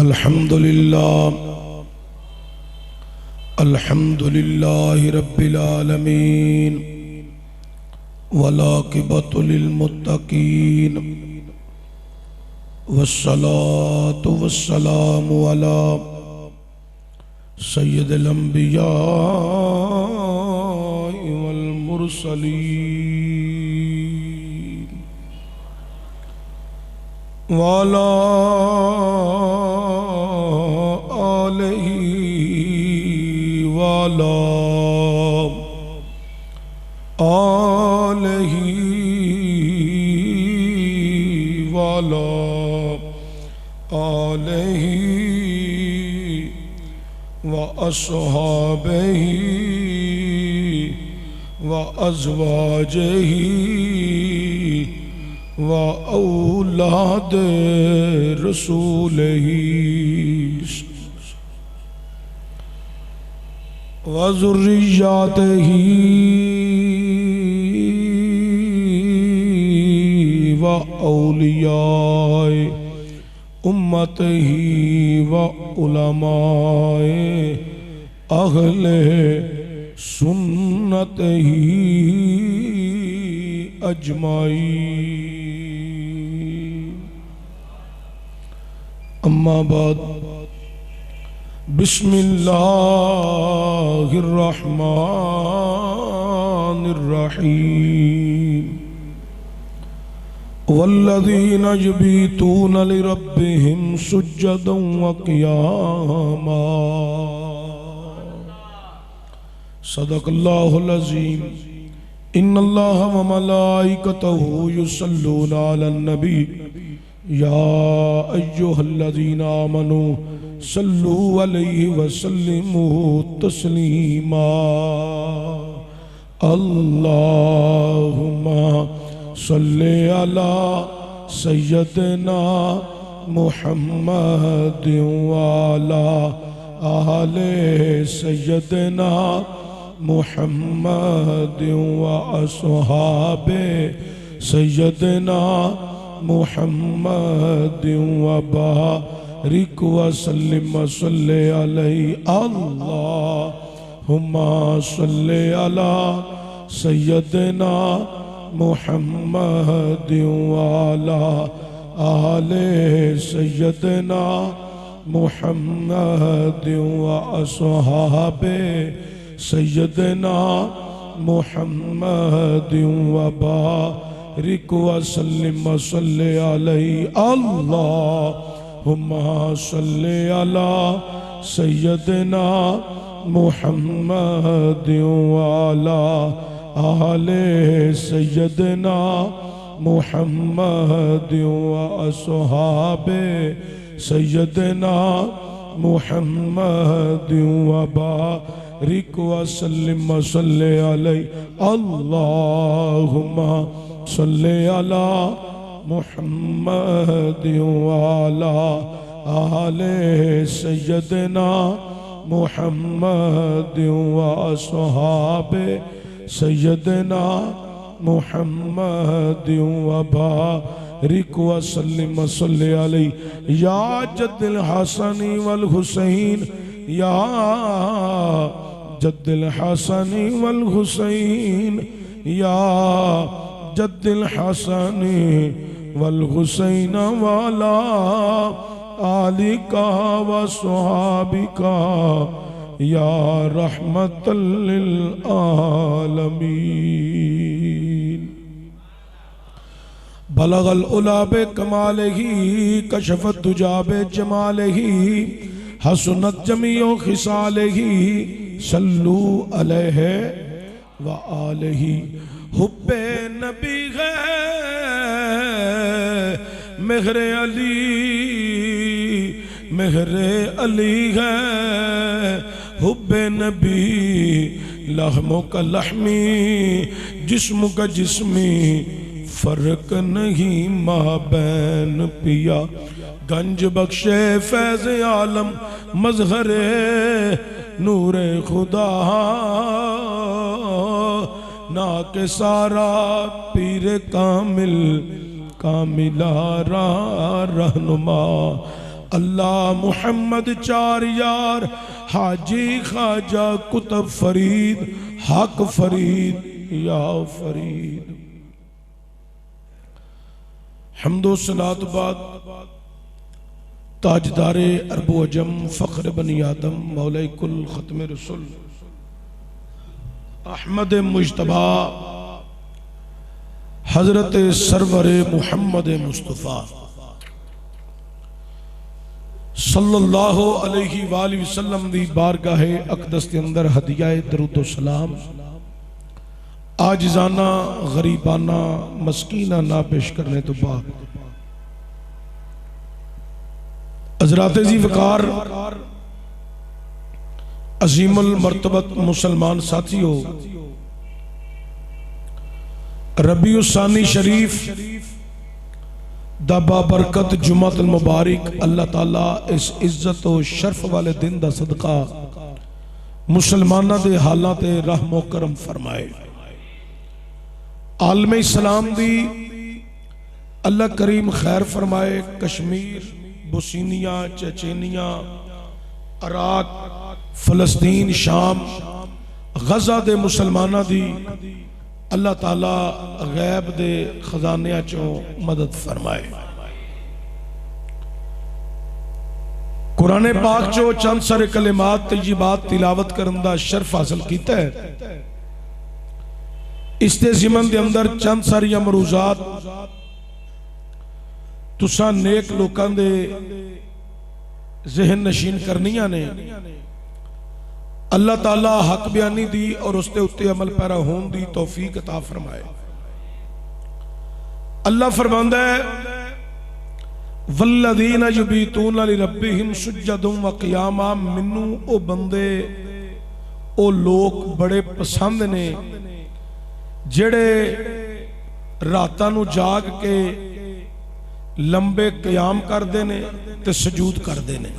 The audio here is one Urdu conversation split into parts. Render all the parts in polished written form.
الحمد لله رب العالمين والعاقبة للمتقين والصلاة والسلام على سيد الأنبياء والمرسلين وعلى آله وعلى آله وعلى آله وأصحابه وأزواجه وأولاد رسوله وذرياته وأولياء أمته وعلماء أهل سنته أجمعين. أما بعد، بسم اللہ الرحمن الرحیم. والذین یبیتون لربہم سجدا وقیاما. صدق اللہ العظیم. ان اللہ وملائکتہ یصلون علی النبی یا ایہا الذین آمنوا صلو علیہ وسلموا تسلیما. اللہم صلی علی سیدنا محمد وعلی آل سیدنا محمد واصحاب سیدنا محمد وبارک وسلم صلی علیہ. اللہم صلی علی سیدنا محمد وعلی آل سیدنا محمد واصحاب سیدنا محمد وبارک وسلم صلی علیہ. اللہم صلی علی سیدنا محمد وعلی آل سیدنا محمد واصحاب سیدنا محمد وبارک وسلم صلی علیہ. اللہم صلی علی محمد وعلی آل سیدنا محمد واصحاب سیدنا محمد وبارک وسلم صلی علیہ. یا جد الحسن والحسین، یا جد الحسن والحسین، یا جد الحسن والحسین والا آلکا وصحابکا یا رحمت للعالمین. بلغ العلا بکمالہ کشف الدجا بجمالہ حسنت جمیع خصالہ صلو علیہ وآلہ. حب نبی ہے مہر علی، مہر علی ہے حب نبی. لحم کا لحمی جسم کا جسمی، فرق نہیں مابین پیا. گنج بخشے فیض عالم مظہر نور خدا، نا کے سارا پیر کامل کاملہ را رہنما. اللہ محمد چار یار حاجی خواجہ کتب فرید حق فرید یا فرید. حمد و صلات بعد تاجدار عرب و عجم فخر بنی آدم مولا کل ختم رسول احمد مجتبی حضرت سرور محمد مصطفیٰ صلی اللہ علیہ وآلہ وسلم دی بارگاہ اقدس کے اندر ہدیہ درود و سلام عاجزانہ غریبانہ مسکینہ نا پیش کرنے تو بعد حضرات ذی وقار عظیم المرتبت مسلمان ساتھیو، ربیع الثانی شریف دا بابرکت جمعۃ المبارک اللہ تعالیٰ اس عزت و شرف والے دن دا صدقہ مسلمانہ دے حالات رحم و کرم فرمائے. عالم اسلام دی اللہ کریم خیر فرمائے. کشمیر، بوسنیا، چچینیا، عراق، فلسطین، شام، غزہ دے مسلمانہ دی اللہ تعالیٰ غیب دے خزانیاں چوں مدد فرمائے. قرآن پاک چو چند سارے کلمات طیبات تلاوت کرندہ شرف حاصل کیتا ہے. اس تے زمن دے اندر چند ساری مروزات تساں نیک لوکاں دے ذہن نشین کرنیاں نے. اللہ تعالیٰ حق بیانی دی اور اس تے اتے عمل پیرا ہون دی توفیق عطا فرمائے. اللہ فرماندہ ہے وَالَّذِينَ يُبِيتُونَ لِرَبِّهِمْ سُجَّدًا وَقِيَامًا. منو او بندے او لوگ بڑے پسند نے جڑے راتاں نو جاگ کے لمبے قیام کر دینے تے سجود کر دینے.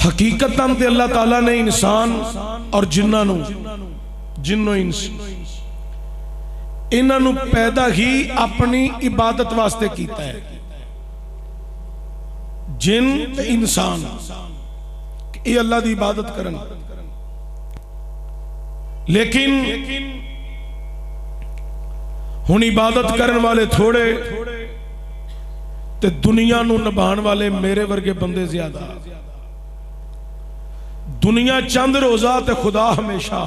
حقیقتاً تے اللہ تعالیٰ نے انسان اور جنوں انہوں پیدا ہی اپنی عبادت واسطے کیتا ہے. جن تے انسان یہ اللہ دی عبادت کرن، لیکن ہن عبادت کرن والے تھوڑے تے دنیا نو نبھان والے میرے ورگے بندے زیادہ. دنیا چند روزہ تے خدا ہمیشہ.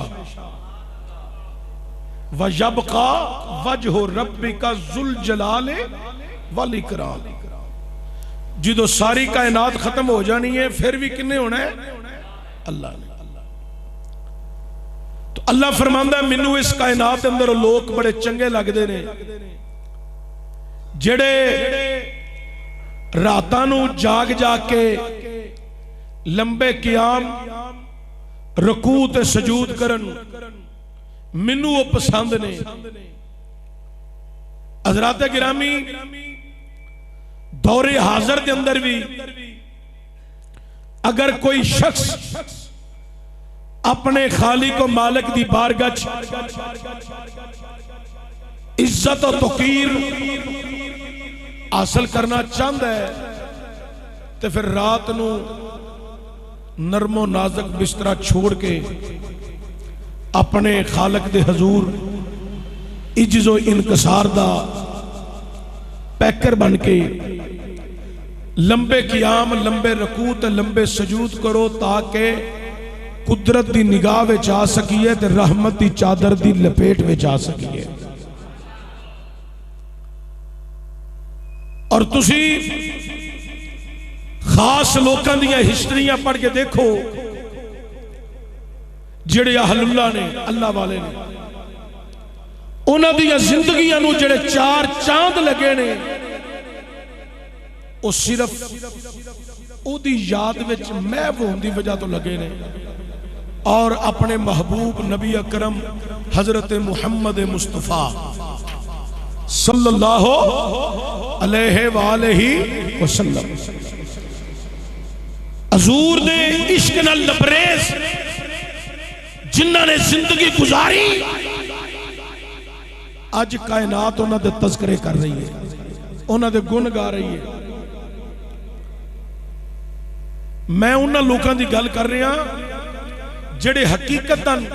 وَيَبْقَى وَجْهُ رَبِّكَ ذُو الْجَلَالِ وَالْإِكْرَامِ. جدو ساری کائنات ختم ہو جانی ہے پھر بھی کنے ہونا ہے؟ اللہ نے. تو اللہ فرماندہ ہے منو اس کائنات اندر لوگ بڑے چنگے لگ دے نے جڑے راتانو جاگ جاگ کے لمبے قیام رکوع تے سجود کرن. منو وہ پسند نے. حضرات گرامی دور حاضر دے اندر بھی اگر کوئی شخص اپنے خالق و مالک دی بارگاہ عزت و توقیر حاصل کرنا چاہتا ہے تو پھر رات نو نرم و نازک بسترہ چھوڑ کے اپنے خالق دے حضور عجز و انکسار دا پیکر بن کے لمبے قیام، لمبے رکوع تے لمبے سجود کرو تاکہ قدرت دی نگاہ وچ آ سکیے تے رحمت دی چادر دی لپیٹ وچ آ سکیے. اور تسی خاص لوکاں دیاں ہسٹریاں پڑھ کے دیکھو جڑے اہل اللہ نے، اللہ والے نے، انہاں دیاں زندگیاں نو جڑے چار چاند لگے نے وہ صرف او دی یاد وچ محو ہون دی وجہ تو لگے نے اور اپنے محبوب نبی اکرم حضرت محمد مصطفیٰ صلی اللہ علیہ وآلہ وسلم حضور دے عشق نال لبریز جنہاں نے زندگی گزاری آج کائنات انہاں دے تذکرے کر رہی ہے، انہاں دے گن گا رہی ہے. میں انہاں لوکاں دی گل کر رہا جڑے حقیقتاً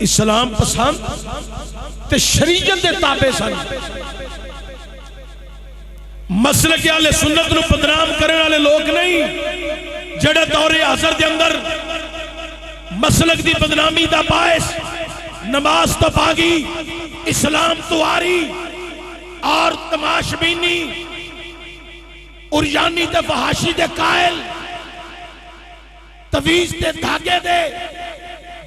اسلام پسند تے شریعت دے تابع سن. مسلک اہل سنت نو بدنام کرنے والے لوگ نہیں جڑے دور حاضر دے اندر مسلک دی بدنامی دا باعث نماز تو بھاگی، اسلام تو آری اور تماش بینی اریانی دے فحاشی دے قائل تویز دے دھاگے دے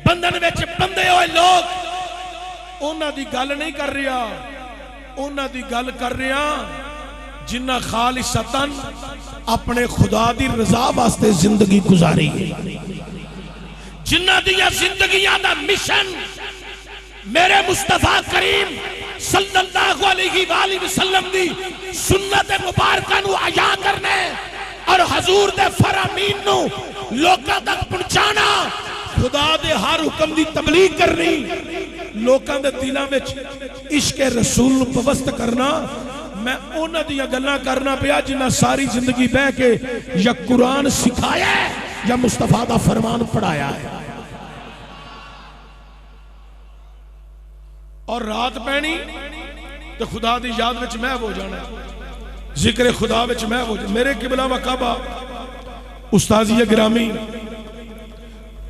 بندن وچ بندے ہوئے لوگ انہاں دی گل نہیں کر رہا، انہاں دی گل کر رہا جنہ خالصتاً اپنے خدا دی رضا واسطے زندگی گزاری، جنہ دیا زندگیاں دا مشن میرے مصطفیٰ کریم صلی اللہ علیہ وآلہ وسلم دی سنت مبارکہ نو عیا کرنے اور حضور دے فرامین نو لوکاں تک پہنچانا، خدا دے ہر حکم دی تبلیغ کرنی، لوکاں دے دلاں وچ عشق رسول نو پوست کرنا. میں انہاں دی گلاں کرنا پیا جنہاں ساری زندگی بہ کے یا قرآن سکھایا ہے یا مصطفیٰ دا فرمان پڑھایا ہے. اور رات پہنی تو خدا دی یاد وچ محو ہو جانا، ذکر خدا وچ محو ہو جانا. میرے قبلہ و کعبہ استاذی گرامی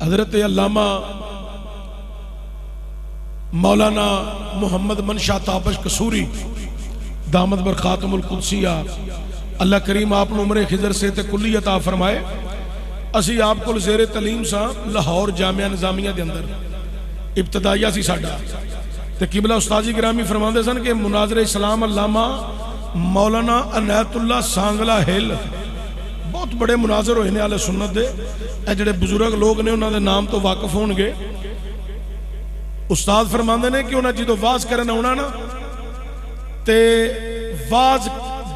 حضرت علامہ مولانا محمد منشا تابش قصوری دامت برخاتم القدسیہ، اللہ کریم آپ نے عمر خضر سے کلی عطا فرمائے. اسی آپ کو زیر تعلیم سا لاہور جامعہ نظامیہ دے اندر ابتدائیہ سی ساڈا تے قبلہ استاذی گرامی فرماندے سن کہ مناظر اسلام علامہ مولانا عنایت اللہ سانگلا ہل بہت بڑے مناظر ہوئے نے اہل سنت دے، اے جڑے بزرگ لوگ نے انہاں دے نام تو واقف ہون گے. استاد فرماندے نے کہ انہاں جدوں واز کرن آنا نا تے واز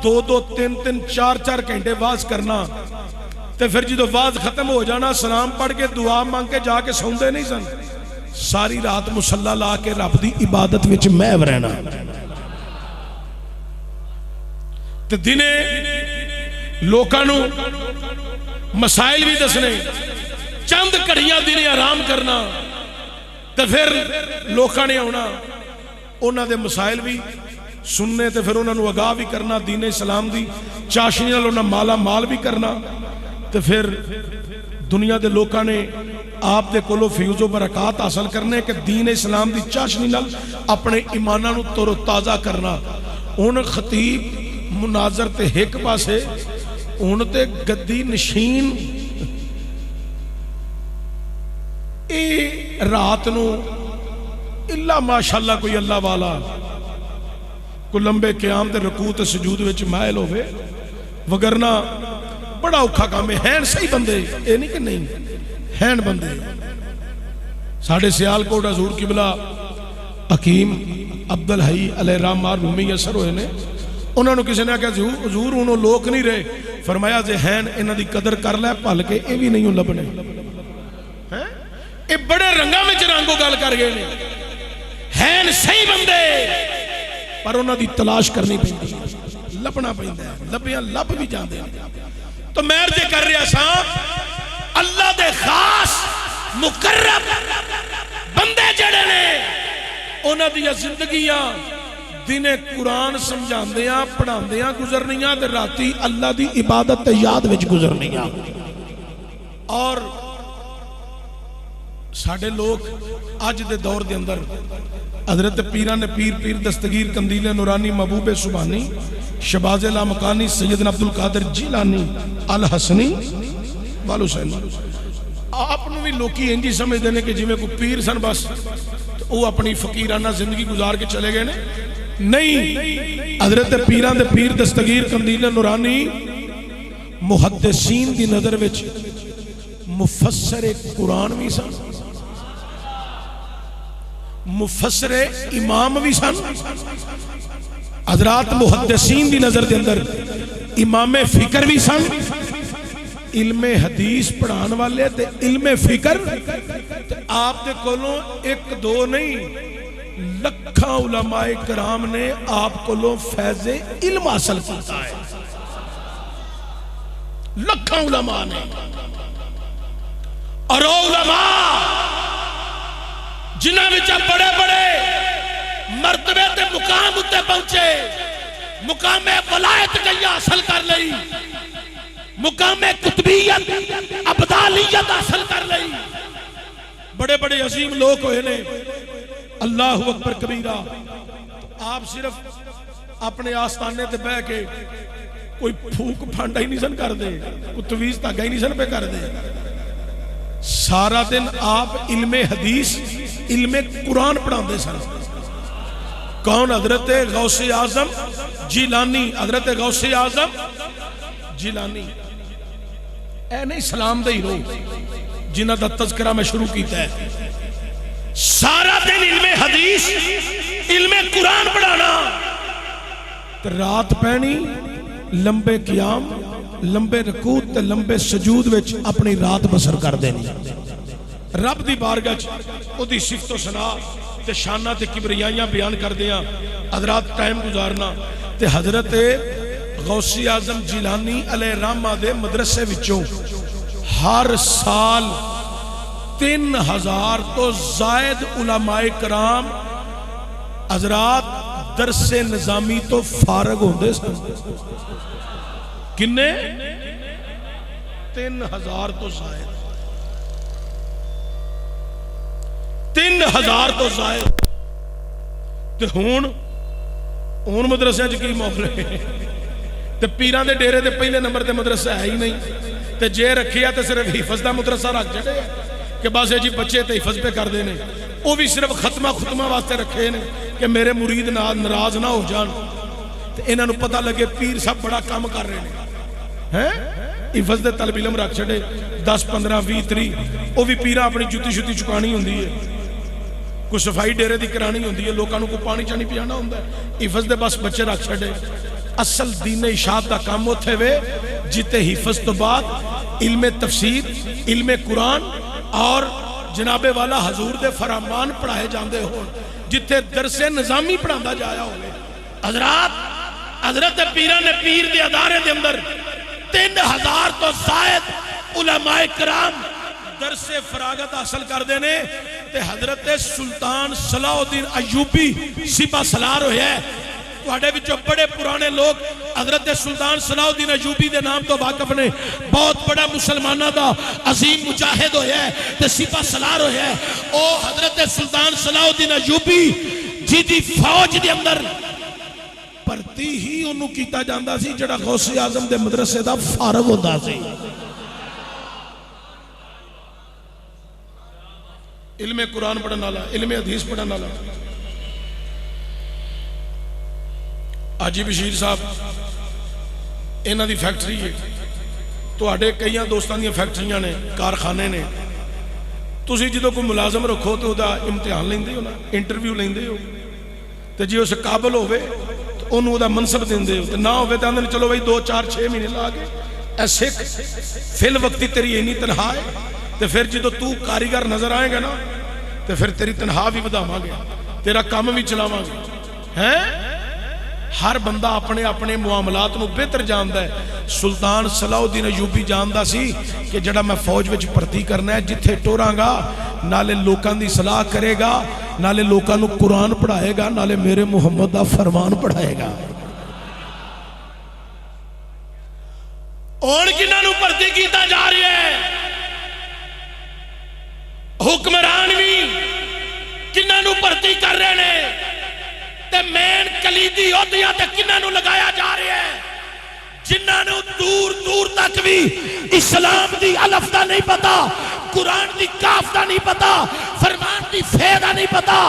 2-3 4 گھنٹے واز کرنا تے پھر جدو واز ختم ہو جانا سلام پڑھ کے دعا مانگ کے جا کے سوندے نہیں سن، ساری رات مصلی لا کے رب دی عبادت وچ محو رہنا تے دنے لوکاں نو مسائل بھی دسنے، چند گھڑیاں دنے آرام کرنا تے پھر لوکاں نے آنا انہاں دے مسائل بھی سننے تے پھر انہاں نو آگاہ بھی کرنا، دین اسلام دی چاشنی نال انہاں مالا مال بھی کرنا تے پھر دنیا دے لوکاں نے آپ دے کولو فیوز و برکات حاصل کرنے کہ دین اسلام دی چاشنی نال اپنے ایماناں نو تر و تازہ کرنا. ان خطیب مناظر تے ایک پاسے ان تے گدی نشین اے رات نو اللہ ماشاءاللہ کوئی اللہ والا کو لمبے قیام تے رکوع تے سجود وچ مائل ہوئے، وگرنہ بڑا اوکھا کام ہے. ہیں صحیح بندے، اے نہیں کہ نہیں ہیں بندے. ساڑھے سیال کوٹ حضور قبلہ حکیم عبدالحی علیہ رام مار رومی اثر ہوئے نے، انہوں نے کسی نے کہا حضور انہوں لوگ نہیں رہے، فرمایا جے ہیں انہوں دی قدر کر لے پھل کے اے بھی نہیں لبنے، اے بڑے رنگا میں رنگو گل کر گئے نے. ہیں صحیح بندے پر انہوں دی تلاش کرنی پہنی، لبنا پہنی ہے، لبیاں لب بھی جاندے ہیں. تو مہر دے کر رہا سا اللہ دے خاص مقرب بندے جڑے نے انہوں دی زندگیاں دنے قرآن سمجھاندیاں پڑھاندیاں گزرنیاں تے راتی اللہ دی عبادت تے یاد وچ گزرنیاں. اور ساڑھے لوگ آج دے دور دے اندر حضرت پیران پیر دستگیر قندیل نورانی محبوب سبحانی شباز لامکانی سیدنا عبدالقادر جیلانی الحسنی والو سین آپ نے بھی لوکی انجی سمجھ دینے کہ جی میں کوئی پیر سن بس وہ اپنی فقیرانہ زندگی گزار کے چلے گئے نہیں. حضرت پیران دے پیر دستگیر قندیل نورانی محدثین دی نظر وچ مفسر قرآن بھی سن، مفسر امام بھی سن. حضرات محدثین دی نظر دے اندر امام فکر بھی سن، علم حدیث پڑھان والے تے علم فکر آپ دے کولوں ایک دو نہیں لکھاں علماء کرام نے آپ کولوں فیض علم حاصل کیتا ہے. لکھاں علماء نے، اور وہ علماء جنہاں وچ بڑے بڑے مرتبے تے مقام اتے پہنچے، مقام ولایت گئی حاصل کر لئی، مقام قطبیت ابدالیت حاصل کر لئی، بڑے بڑے عظیم لوگ ہوئے نے، اللہ اکبر کبیرہ۔ آپ صرف اپنے آستانے تے بہ کے کوئی پھوک پھانڈا ہی نہیں سن کر دے، کوئی تویز تاگا ہی نہیں سن پہ کر دے، سارا دن آپ علم حدیث علم قرآن پڑھا دے سن۔ کون؟ حضرت غوث اعظم جیلانی، حضرت غوث اعظم جیلانی۔ اے نہیں اسلام دے ہیرو جنہ دا تذکرہ میں شروع کیتا ہے، سارا دن علم حدیث علم قرآن پڑھانا، رات پہنی لمبے قیام، لمبے رکوع تے لمبے سجود وچ اپنی رات بسر کر دینی، رب دی بارگاہ او دی صفت و ثنا تے شانہ تے کبریائیاں بیان کر دیاں، حضرات ٹائم گزارنا۔ تے حضرت غوث اعظم جیلانی علیہ رحمہ دے مدرسے وچوں ہر سال 3000 تو زائد علماء کرام حضرات درس نظامی تو فارغ ہوندے سن۔ کنے؟ 3000 تو زائد، 3000 تو زائد۔ تے ہون مدرسے کی معاملے تے پیران دے ڈیرے دے پہلے نمبر تے مدرسہ ہے ہی نہیں، تے جے رکھیا تے صرف حفظ دا مدرسہ رکھ جڑے کہ بس جی بچے تے حفظ پہ کر دینے، وہ بھی صرف ختمہ واسطے رکھے نے کہ میرے مرید ناراض نہ ہو جان، تے انہاں نو پتہ لگے پیر سب بڑا کام کر رہے ہیں، حفظ دے طالب علم رکھ چھڑے 10 15 20 30، وہ بھی پیرا اپنی جُتی شُتی چکانی ہوندی ہے، کوئی صفائی ڈیرے دی کرانی ہوندی ہے، لوکاں نو کو پانی چانی پیانا ہوندا ہے، حفظ دے بس بچے رکھ چھڑے۔ اصل دین اشاعت دا کام ہوتے ہوئے جتے حفظ تو بعد علم تفسیر، علم قرآن اور جناب والا حضور دے فرمان پڑھائے جاندے ہو، جتے درس نظامی پڑھاندہ جایا ہوئے۔ حضرت پیران نے پیر دے ادارے دے اندر 3000 تو زائد علماء کرام درس فراغت حاصل کر دینے، تے حضرت سلطان صلاح الدین ایوبی سپہ سالار ہوئے ہیں۔ وہاں بھی جو بڑے پرانے لوگ حضرت سلطان صلاح الدین ایوبی دے نام تو واقف نے، بہت بڑا مسلمانہ دا عظیم مجاہد ہوئے ہے تے سپہ سالار ہوئے ہے۔ او حضرت سلطان صلاح الدین ایوبی جی دی فوج دے اندر پرتی ہی انہوں کیتا جاندہ سی جڑا غوث اعظم دے مدرسے دا فارغ ہوندہ سی۔ علم قرآن پڑھنا والا، علم حدیث پڑھنا والا۔ حاجی بشیر صاحب انہاں دی فیکٹری ہے، تو آڑے کئیاں دوستان دی فیکٹریاں نے، کارخانے نے، تسی جدو کوئی ملازم رکھو تو دا امتحان لیندے ہو نا، انٹرویو لیندے ہو، تو جی اسے قابل ہوئے تو انہوں دا منصب دیندے ہو، تو نہ ہوئے تو اندر چلو بھائی 2 4 6 مہینے لاگے ایسے فی الوقتی تیری اینی تنہا ہے، تو پھر جدو تو کاریگر نظر آئے گا نا تو پھر تیری تنہا بھی بدھاواں گے، تیرا کام بھی چلاواں گے۔ ہر بندہ اپنے اپنے معاملات نو بہتر جاندہ ہے۔ سلطان صلاح الدین ایوبی جاندہ سی کہ جڑا میں فوج وچ پرتی کرنا ہے، جتھے ٹوراں گا نالے لوکاں دی صلاح کرے گا، نالے لوکاں نو قرآن پڑھائے گا، نالے میرے محمد دا فرمان پڑھائے گا۔ اور کنہاں نو پرتی کیتا جا رہی ہے؟ حکمران بھی کنہاں نو پرتی کر رہے ہیں، تے مین کلیدی عہدیاں تے کنہاں نو لگایا جا رہے ہیں جنہاں نو دور دور تک بھی اسلام دی الف دا نہیں پتا، قرآن دی کاف دا نہیں پتا، فرمان دی فے دا نہیں پتا۔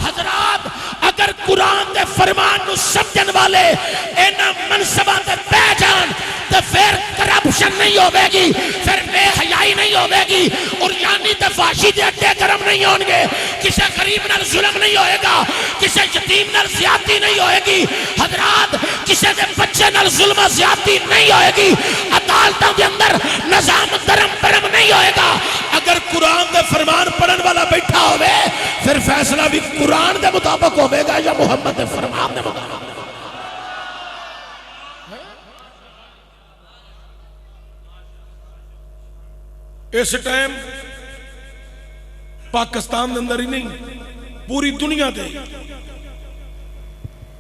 حضرات اگر قرآن دے فرمان نو سمجھن والے اینا منصبان دے بے جان تو پھر کرپشن نہیں ہوئے گی، پھر بے حیائی نہیں ہوئے گی، اور یعنی دفاشی دے اڈے گرم نہیں ہونگے، کسے غریب نال ظلم نہیں ہوئے گا، کسے یتیم نال زیادتی نہیں ہوئے گی، حضرات کسے دے بچے نال ظلم زیادتی نہیں ہوئے گی، عدالتوں کے اندر نظام درم برم نہیں ہوئے گا۔ اگر قرآن دے فرمان پڑھن والا بیٹھا ہوئے پھر فیصلہ بھی قرآن دے مطابق ہوئے گا یا محمد دے فرمان دے مطابق۔ اس ٹائم پاکستان کے اندر ہی نہیں پوری دنیا تے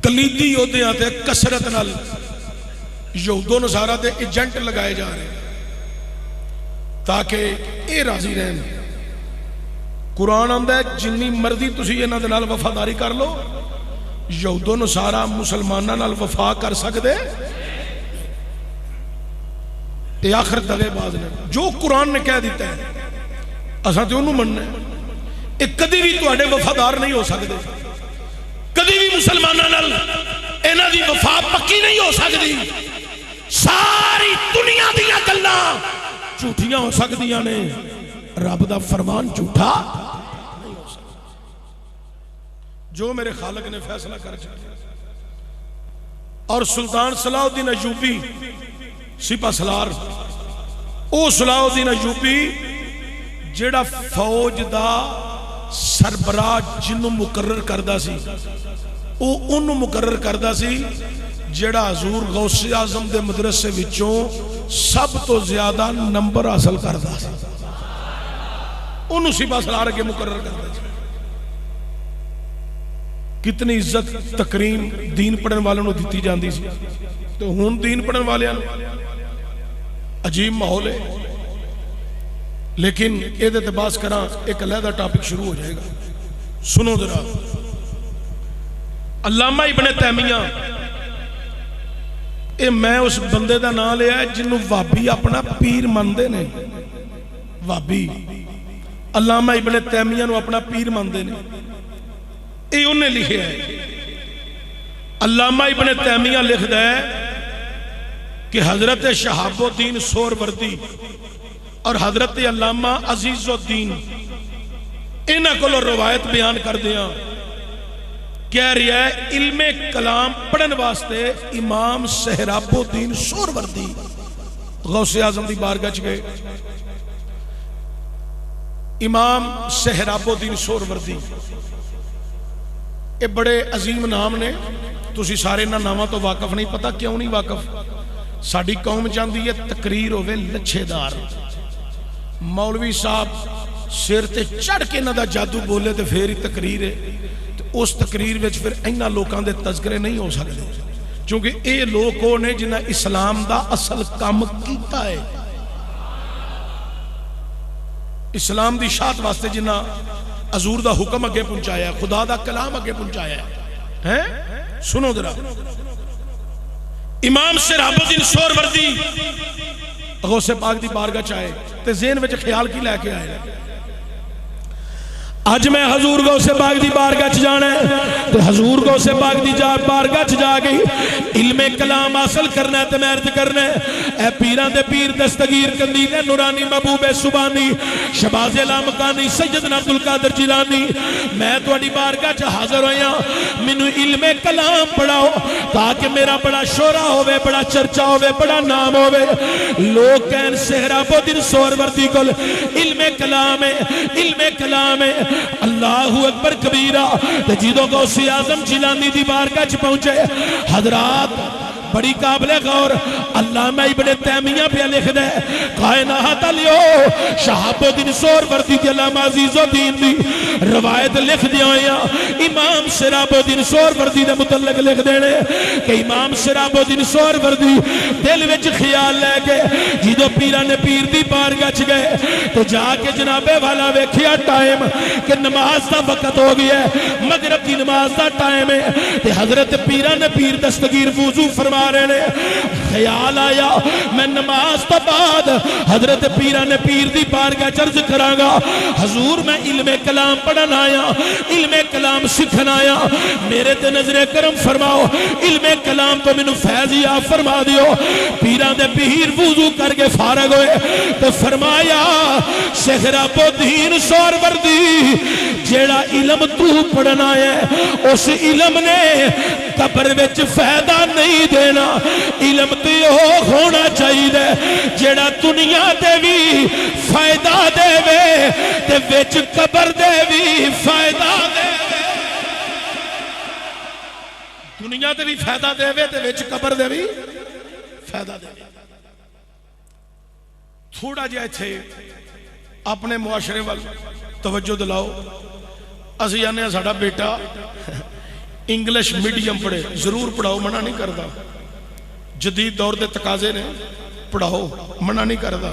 کلیدی یودھیاں تے کثرت نال یہود و نصارہ تے ایجنٹ لگائے جا رہے ہیں تاکہ اے راضی رہن۔ قرآن آندا ہے جنی مرضی تسی انہاں دے نال وفاداری کر لو، یہود و نصارہ مسلماناں نال وفا کر سکدے یہ آخر دغے باز نے۔ جو قرآن نے کہہ دیتا ہے اساں تے انہوں مننا ہے۔ یہ کدی بھی تواڈے وفادار نہیں ہو سکتے، کدی بھی مسلماناں نال انہاں دی وفا پکی نہیں ہو سکتی۔ ساری دنیا دیاں گلاں جھوٹیاں ہو سکدیاں نے، رب دا فرمان جھوٹا نہیں ہو سکتا۔ جو میرے خالق نے فیصلہ کر چکا۔ اور سلطان صلاح الدین ایوبی سپہ سالار، او صلاح الدین ایوبی جیڑا فوج دا سربراہ جنوں مقرر کردہ سی، او انہوں مقرر کردہ سی جیڑا حضور غوث اعظم دے مدرسے وچوں سب تو زیادہ نمبر حاصل کردہ سی، انہوں سپہ سالار کے مقرر کردہ سی۔ کتنی عزت تکریم دین پڑھن والوں نے دیتی جاندی سی، تو ہون دین پڑھن والوں عجیب ماحول ہے۔ لیکن یہ بات کرا ایک علیحدہ ٹاپک شروع ہو جائے گا، سنو ذرا۔ علامہ ابن تیمیہ، اے میں اس بندے دا نام لیا ہے جنہوں وابی اپنا پیر مندے نے، وابی علامہ ابن تیمیہ نو اپنا پیر مندے نے، اے انہیں لکھے ہے۔ علامہ ابن تیمیہ لکھ دے کہ حضرت شہاب الدین سہروردی اور حضرت علامہ عزیز الدین انہاں کو روایت بیان کر دیا، کہہ رہا ہے علم کلام پڑھن واسطے امام سہراب الدین سہروردی غوث اعظم دی بارگاہ چ گئے۔ امام سہراب الدین سہروردی یہ بڑے عظیم نام نے، تسی سارے انہاں ناماں تو واقف نہیں، پتہ کیوں نہیں واقف؟ ساڑی قوم چاہتی ہے تقریر ہوئے لچھے دار، مولوی صاحب سر تے چڑھ کے نہ دا جادو بولے تے پھر ہی تقریر ہے، تو اس تقریر وچ پھر اینا لوکاں دے تذکرے نہیں ہو سکتے، چونکہ اے لوگ ہو نے جنہاں اسلام دا اصل کام کیتا ہے، اسلام دی شاعت واسطے جنہاں حضور دا حکم اگے پہنچایا ہے، خدا دا کلام اگے پہنچایا ہے۔ سنو ذرا، امام سہراب الدین سہروردی غوث پاک دی بارگاہ چاہے تے ذہن وچ خیال کی لے کے آئے، آج میں حضور غوث پاک دی بارگاہ چ جانا ہے، تے حضور غوث پاک دی بارگاہ چ جا گئی علم کلام حاصل کرنا ہے تے میں عرض کرنا ہے، اے پیران دے پیر دستگیر قندیل نورانی محبوب سبحانی شہباز لامکانی سیدنا عبدالقادر جیلانی، میں تواڈی بارگاہ چ حاضر ہویا، مینوں علم کلام پڑھاؤ تاکہ میرا بڑا شہرہ ہوئے، بڑا چرچا ہوئے، بڑا نام ہوئے، لوگ کہن سہراب الدین سہروردی کول علم کلام ہے، علم کلام ہے، اللہ اکبر کبیرہ۔ جدو غوث اعظم جیلانی دی بارگاہ چ پہنچے، حضرات بڑی قابل غور علامہ ابن تیمیہ پہ لکھ دے، کائنات علیو شہاب الدین سہروردی دی علامہ عزیز الدین دی روایت لکھ دیا ہویا، امام سہراب الدین سہروردی دے متعلق لکھ دینے کہ امام سہراب الدین سہروردی دل وچ خیال لے کے جدو پیران پیر دی بارگاہ چ گئے تو جا کے جناب والا ویکھیا ٹائم کہ نماز دا وقت ہو گیا ہے، مغرب دی نماز دا ٹائم ہے، تے حضرت پیران پیر دستگیر وضو فرما رہے نے، خیال آیا میں نماز تو بعد حضرت پیران پیر دی بارگاہ چرز کرانگا، حضور میں علم کلام پڑھن آیا، علم کلام سکھن آیا، میرے تے نظر کرم فرماؤ، علم کلام تو منو فیضیا فرما دیو۔ پیران دے پیر وضو کر کے فارغ ہوئے تو فرمایا سہراب الدین سہروردی جیڑا علم تو پڑھنا ہے اس علم نے قبر وچ فائدہ نہیں دینا، علم تو ہونا چاہیے جیڑا دنیا دے بھی فائدہ دے وے تے وچ قبر دے بھی فائدہ دے وے، دنیا دے بھی فائدہ دے وے تے وچ قبر دے بھی فائدہ دے وے۔ تھوڑا جہا اتنے اپنے معاشرے وال توجہ دلاؤ. اسی آنے ہیں ساڈا بیٹا انگلش میڈیم پڑھے, ضرور پڑھاؤ, منع نہیں کرتا, جدید دور دے تقاضے نے, پڑھاؤ منع نہیں کرتا,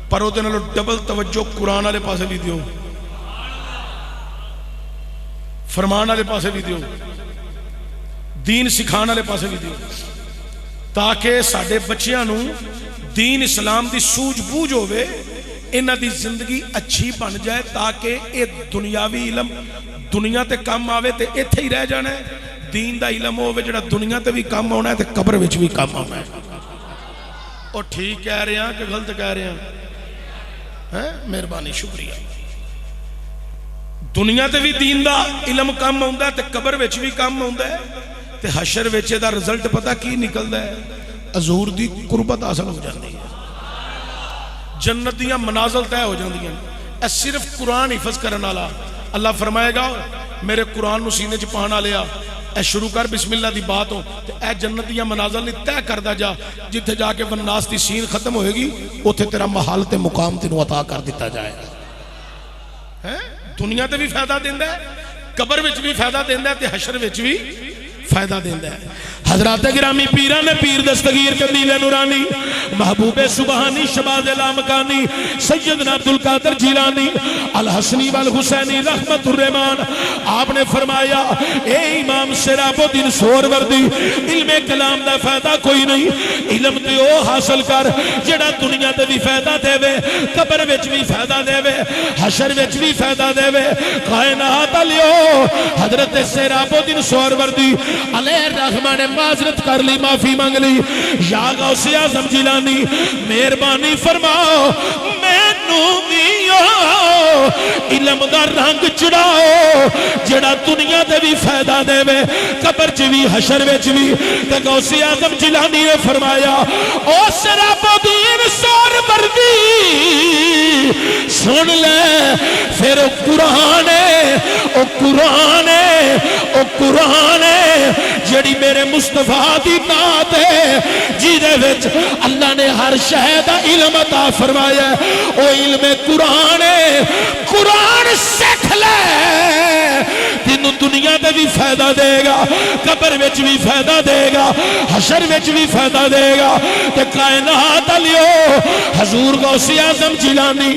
پر وہ ڈبل توجہ قرآن والے پاسے بھی دیو, فرمان والے پاسے بھی دیو, دین سکھان والے پاسے بھی دیو, تاکہ ساڈے بچیاں نو دین اسلام دی سوجھ بوجھ ہوئے, انہاں دی زندگی اچھی بن جائے, تاکہ اے دنیاوی علم دنیا تے کام آوے تے ایتھے ہی رہ جانا ہے, دین دا علم ہوئے جڑا دنیا تے بھی کام ہونا ہے تے قبر وچ بھی کام ہونا ہے. اور ٹھیک کہہ رہے ہیں کہ غلط کہہ رہے ہیں؟ مہربانی, شکریہ. دنیا تے بھی دین دا علم کام ہوندا ہے تے قبر وچ بھی کام ہوندا ہے, تے حشر وچ دا رزلٹ پتہ کی نکلدا ہے؟ حضور دی قربت حاصل ہو جاندی ہے, جنت دیاں منازل طے ہو جاندیاں. اے صرف قرآن حفظ کرن والا, اللہ فرمائے گا میرے قرآن نو سینے چ پان والیا, اے شروع کر بسم اللہ دی بات ہو, تے اے جنت دیاں منازل نہیں طے کردا جا, جتھے جا کے والناس دی سین ختم ہوئے گی اوتھے تیرا محل تے مقام تینوں عطا کر دیتا جائے گا. دنیا تے بھی فائدہ دیندا ہے, قبر وچ بھی فائدہ دیندا ہے, تے حشر وچ بھی فائدہ دیندا ہے. حضرات گرامی پیران پیر دستگیر قندیل نورانی محبوب سبحانی شباز لامکانی سیدنا عبدالقادر جیلانی الحسنی والحسینی رحمت الرحمن, آپ نے فرمایا اے امام سراب الدین سہروردی, علم کلام دا فائدہ کوئی نہیں, علم تے او حاصل کر جڑا دنیا تے بھی فائدہ دے وے, قبر وچ بھی فائدہ دے وے, حشر وچ بھی فائدہ دے وے. کائنات علیو حضرت سراب الدین سہروردی علیہ الرحمن نے معذرت کر لی, معافی مانگ لی, یا غوث اعظم جیلانی مہربانی فرماؤ مینوں دیو علم دا رنگ چڑھاؤ جڑا دنیا دے بھی فائدہ دے وے, قبر چ بھی حشر وچ بھی. تے غوث اعظم جیلانی نے فرمایا او سراب الدین سہروردی سن لے, پھر او قرآن ہے, او قرآن ہے, او قرآن ہے جڑی میرے مصطفیٰ دی بات ہے, جیدے وچ اللہ نے ہر شے دا علم عطا فرمایا ہے, او علم قرآن ہے. قرآن سکھ لے, تینوں دنیا دے بھی فائدہ دے گا, قبر وچ بھی فائدہ دے گا, حشر وچ بھی فائدہ دے گا. تے کائنات علیو حضور غوث اعظم جیلانی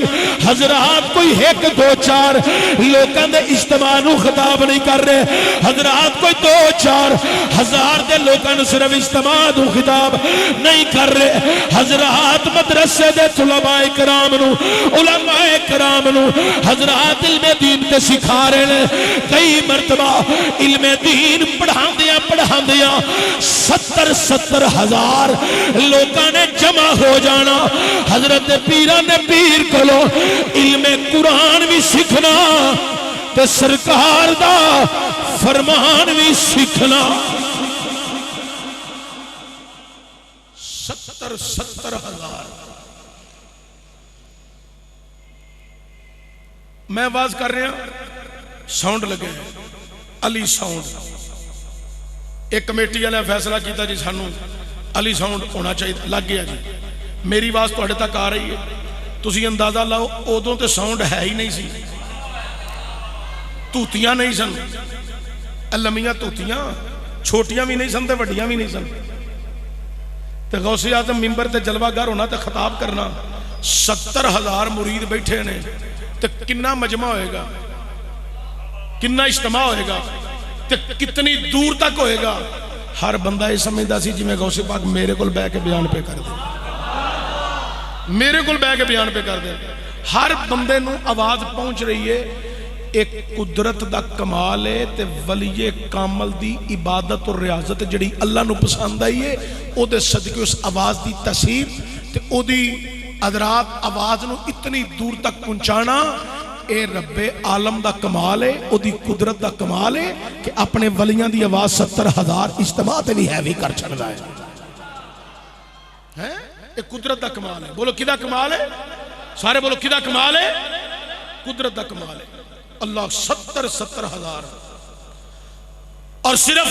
حضرات کوئی ایک دو چار لوکاں دے اجتماع نو خطاب نہیں کر رہے, حضرات کوئی دو چار ہزار دے لوکاں نو صرف اجتماع نو خطاب نہیں کر رہے, حضرات مدرسے دے طلباء کرام نو, علماء کرام نو حضرات علم دین تے سکھا رہے ہیں. کئی مرتبہ علم دین پڑھاندیاں 70 ہزار لوکاں نے جمع ہو جانا. حضرت پیران نے پیر کولو علم قرآن بھی سیکھنا تے سرکار دا فرمان بھی سیکھنا. 70 ہزار. میں آواز کر رہا ہوں, ساؤنڈ لگے علی ساؤنڈ. ایک کمیٹی والے فیصلہ کیتا جی سانو علی ساؤنڈ ہونا چاہیے, لگ گیا جی. میری آواز تہاڈے تک آ رہی ہے, تسی اندازہ لاؤ ادوں تے ساؤنڈ ہے ہی نہیں سی, توتیاں نہیں سن, لمیاں توتیاں, چھوٹیاں بھی نہیں سن تے وڈیاں بھی نہیں سن. تے غوث اعظم ممبر تے جلوہ گر ہونا تے خطاب کرنا, 70 ہزار مرید بیٹھے نے, تے کنا مجمع ہوئے گا, کنا اجتماع ہوئے گا, تے کتنی دور تک ہوئے گا. ہر بندہ یہ سمجھدا سی جویں غوث پاک میرے کول بیٹھ کے بیان پہ کر دے, میرے کول بیٹھ کے بیان پہ کر دے. ہر بندے نو آواز پہنچ رہی ہے. ایک قدرت دا کمال ہے تے ولی کامل دی عبادت اور ریاضت جڑی اللہ نو پسند آئی ہے, او دے صدقے اس آواز دی تاثیر تے او دی حضرات آواز نو اتنی دور تک پہنچانا, اے رب عالم دا کمال ہے, او دی قدرت دا کمال ہے کہ اپنے ولیاں دی آواز 70 ہزار اجتماع تے بھی ہیوی کر چھڑدا ہے. اے قدرت دا کمال ہے. بولو کدا کمال ہے, سارے بولو کدا کمال ہے, قدرت دا کمال ہے. اللہ 70 ہزار, اور صرف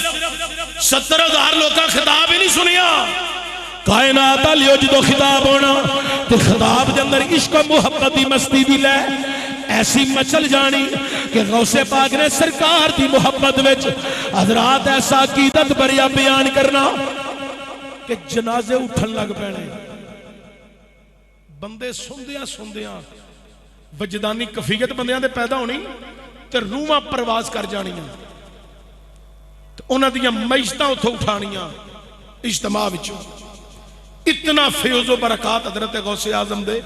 70 ہزار لوگاں خطاب ہی نہیں سنیا. کائنات علیو جدو خطاب ہونا تے خطاب دے اندر عشق و محبت دی مستی دی لے ایسی مچل جانی کہ غوث پاک نے سرکار دی محبت وچ حضرات ایسا عقیدت بریا بیان کرنا کہ جنازے اٹھن لگ پینے بندے سندیاں وجدانی کفیت بندیاں دے پیدا ہونی تے روحاں پرواز کر جانیاں تے انہاں دیاں معیشتاں اتھوں اٹھانیاں اجتماع وچوں اتنا فیض و برکات حضرت غوث اعظم دے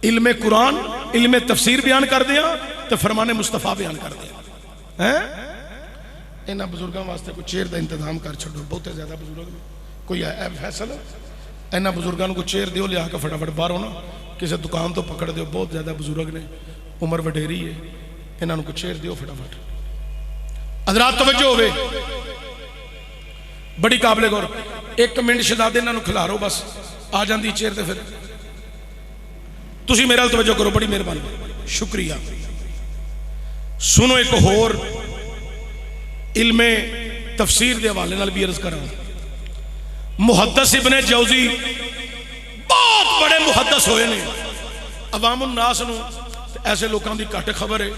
علم قرآن علم تفسیر بیان کر دیا تو فرمان مصطفیٰ بیان کر دیا انہاں بزرگاں واسطے کوئی چیر دا انتظام کر چھڑو بہت زیادہ بزرگ نے کوئی ہے فیصل انہاں بزرگاں کو چیر دیو لیا کے فٹافٹ باہر ہونا کسی دکان تو پکڑ دیو بہت زیادہ بزرگ نے عمر وڈیری ہے انہاں کو چیر دیو فٹافٹ حضرات توجہ ہوئے بڑی قابل غور ایک منٹ شہزادے انہاں کھلا رہو بس آ جاندی چیر تے پھر تسی میرا توجہ کرو بڑی مہربانی شکریہ سنو ایک اور علم تفسیر دے حوالے نال بھی عرض کراں محدث ابن جوزی بہت بڑے محدث ہوئے نے عوام الناس نو ایسے لوکاں دی گھٹ خبر ہے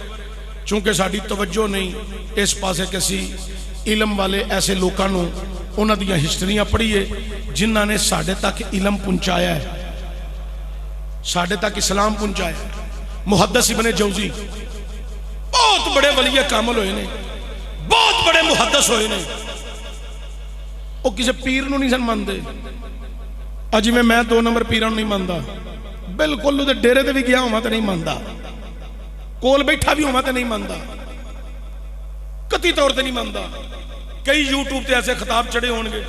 چونکہ ساڈی توجہ نہیں اس پاسے کسی علم والے ایسے لوکاں نو انہاں دیاں ہسٹریاں پڑھیے جنہاں نے ساڈے تک علم پہنچایا ہے ساڈے تک اسلام پہنچایا محدث ابن جوزی بہت بڑے ولی کامل ہوئے نے بہت بڑے محدث ہوئے نے وہ کسی پیر نو نہیں سن مانتے اج میں 2 نمبر پیران نہیں مانتا بالکل وہ ڈیرے تے بھی گیا ہوا تو نہیں مانتا کول بیٹھا بھی ہوا تو نہیں مانتا قطعی طور تے نہیں مانتا کئی یوٹیوب تے ایسے خطاب چڑھے ہون گے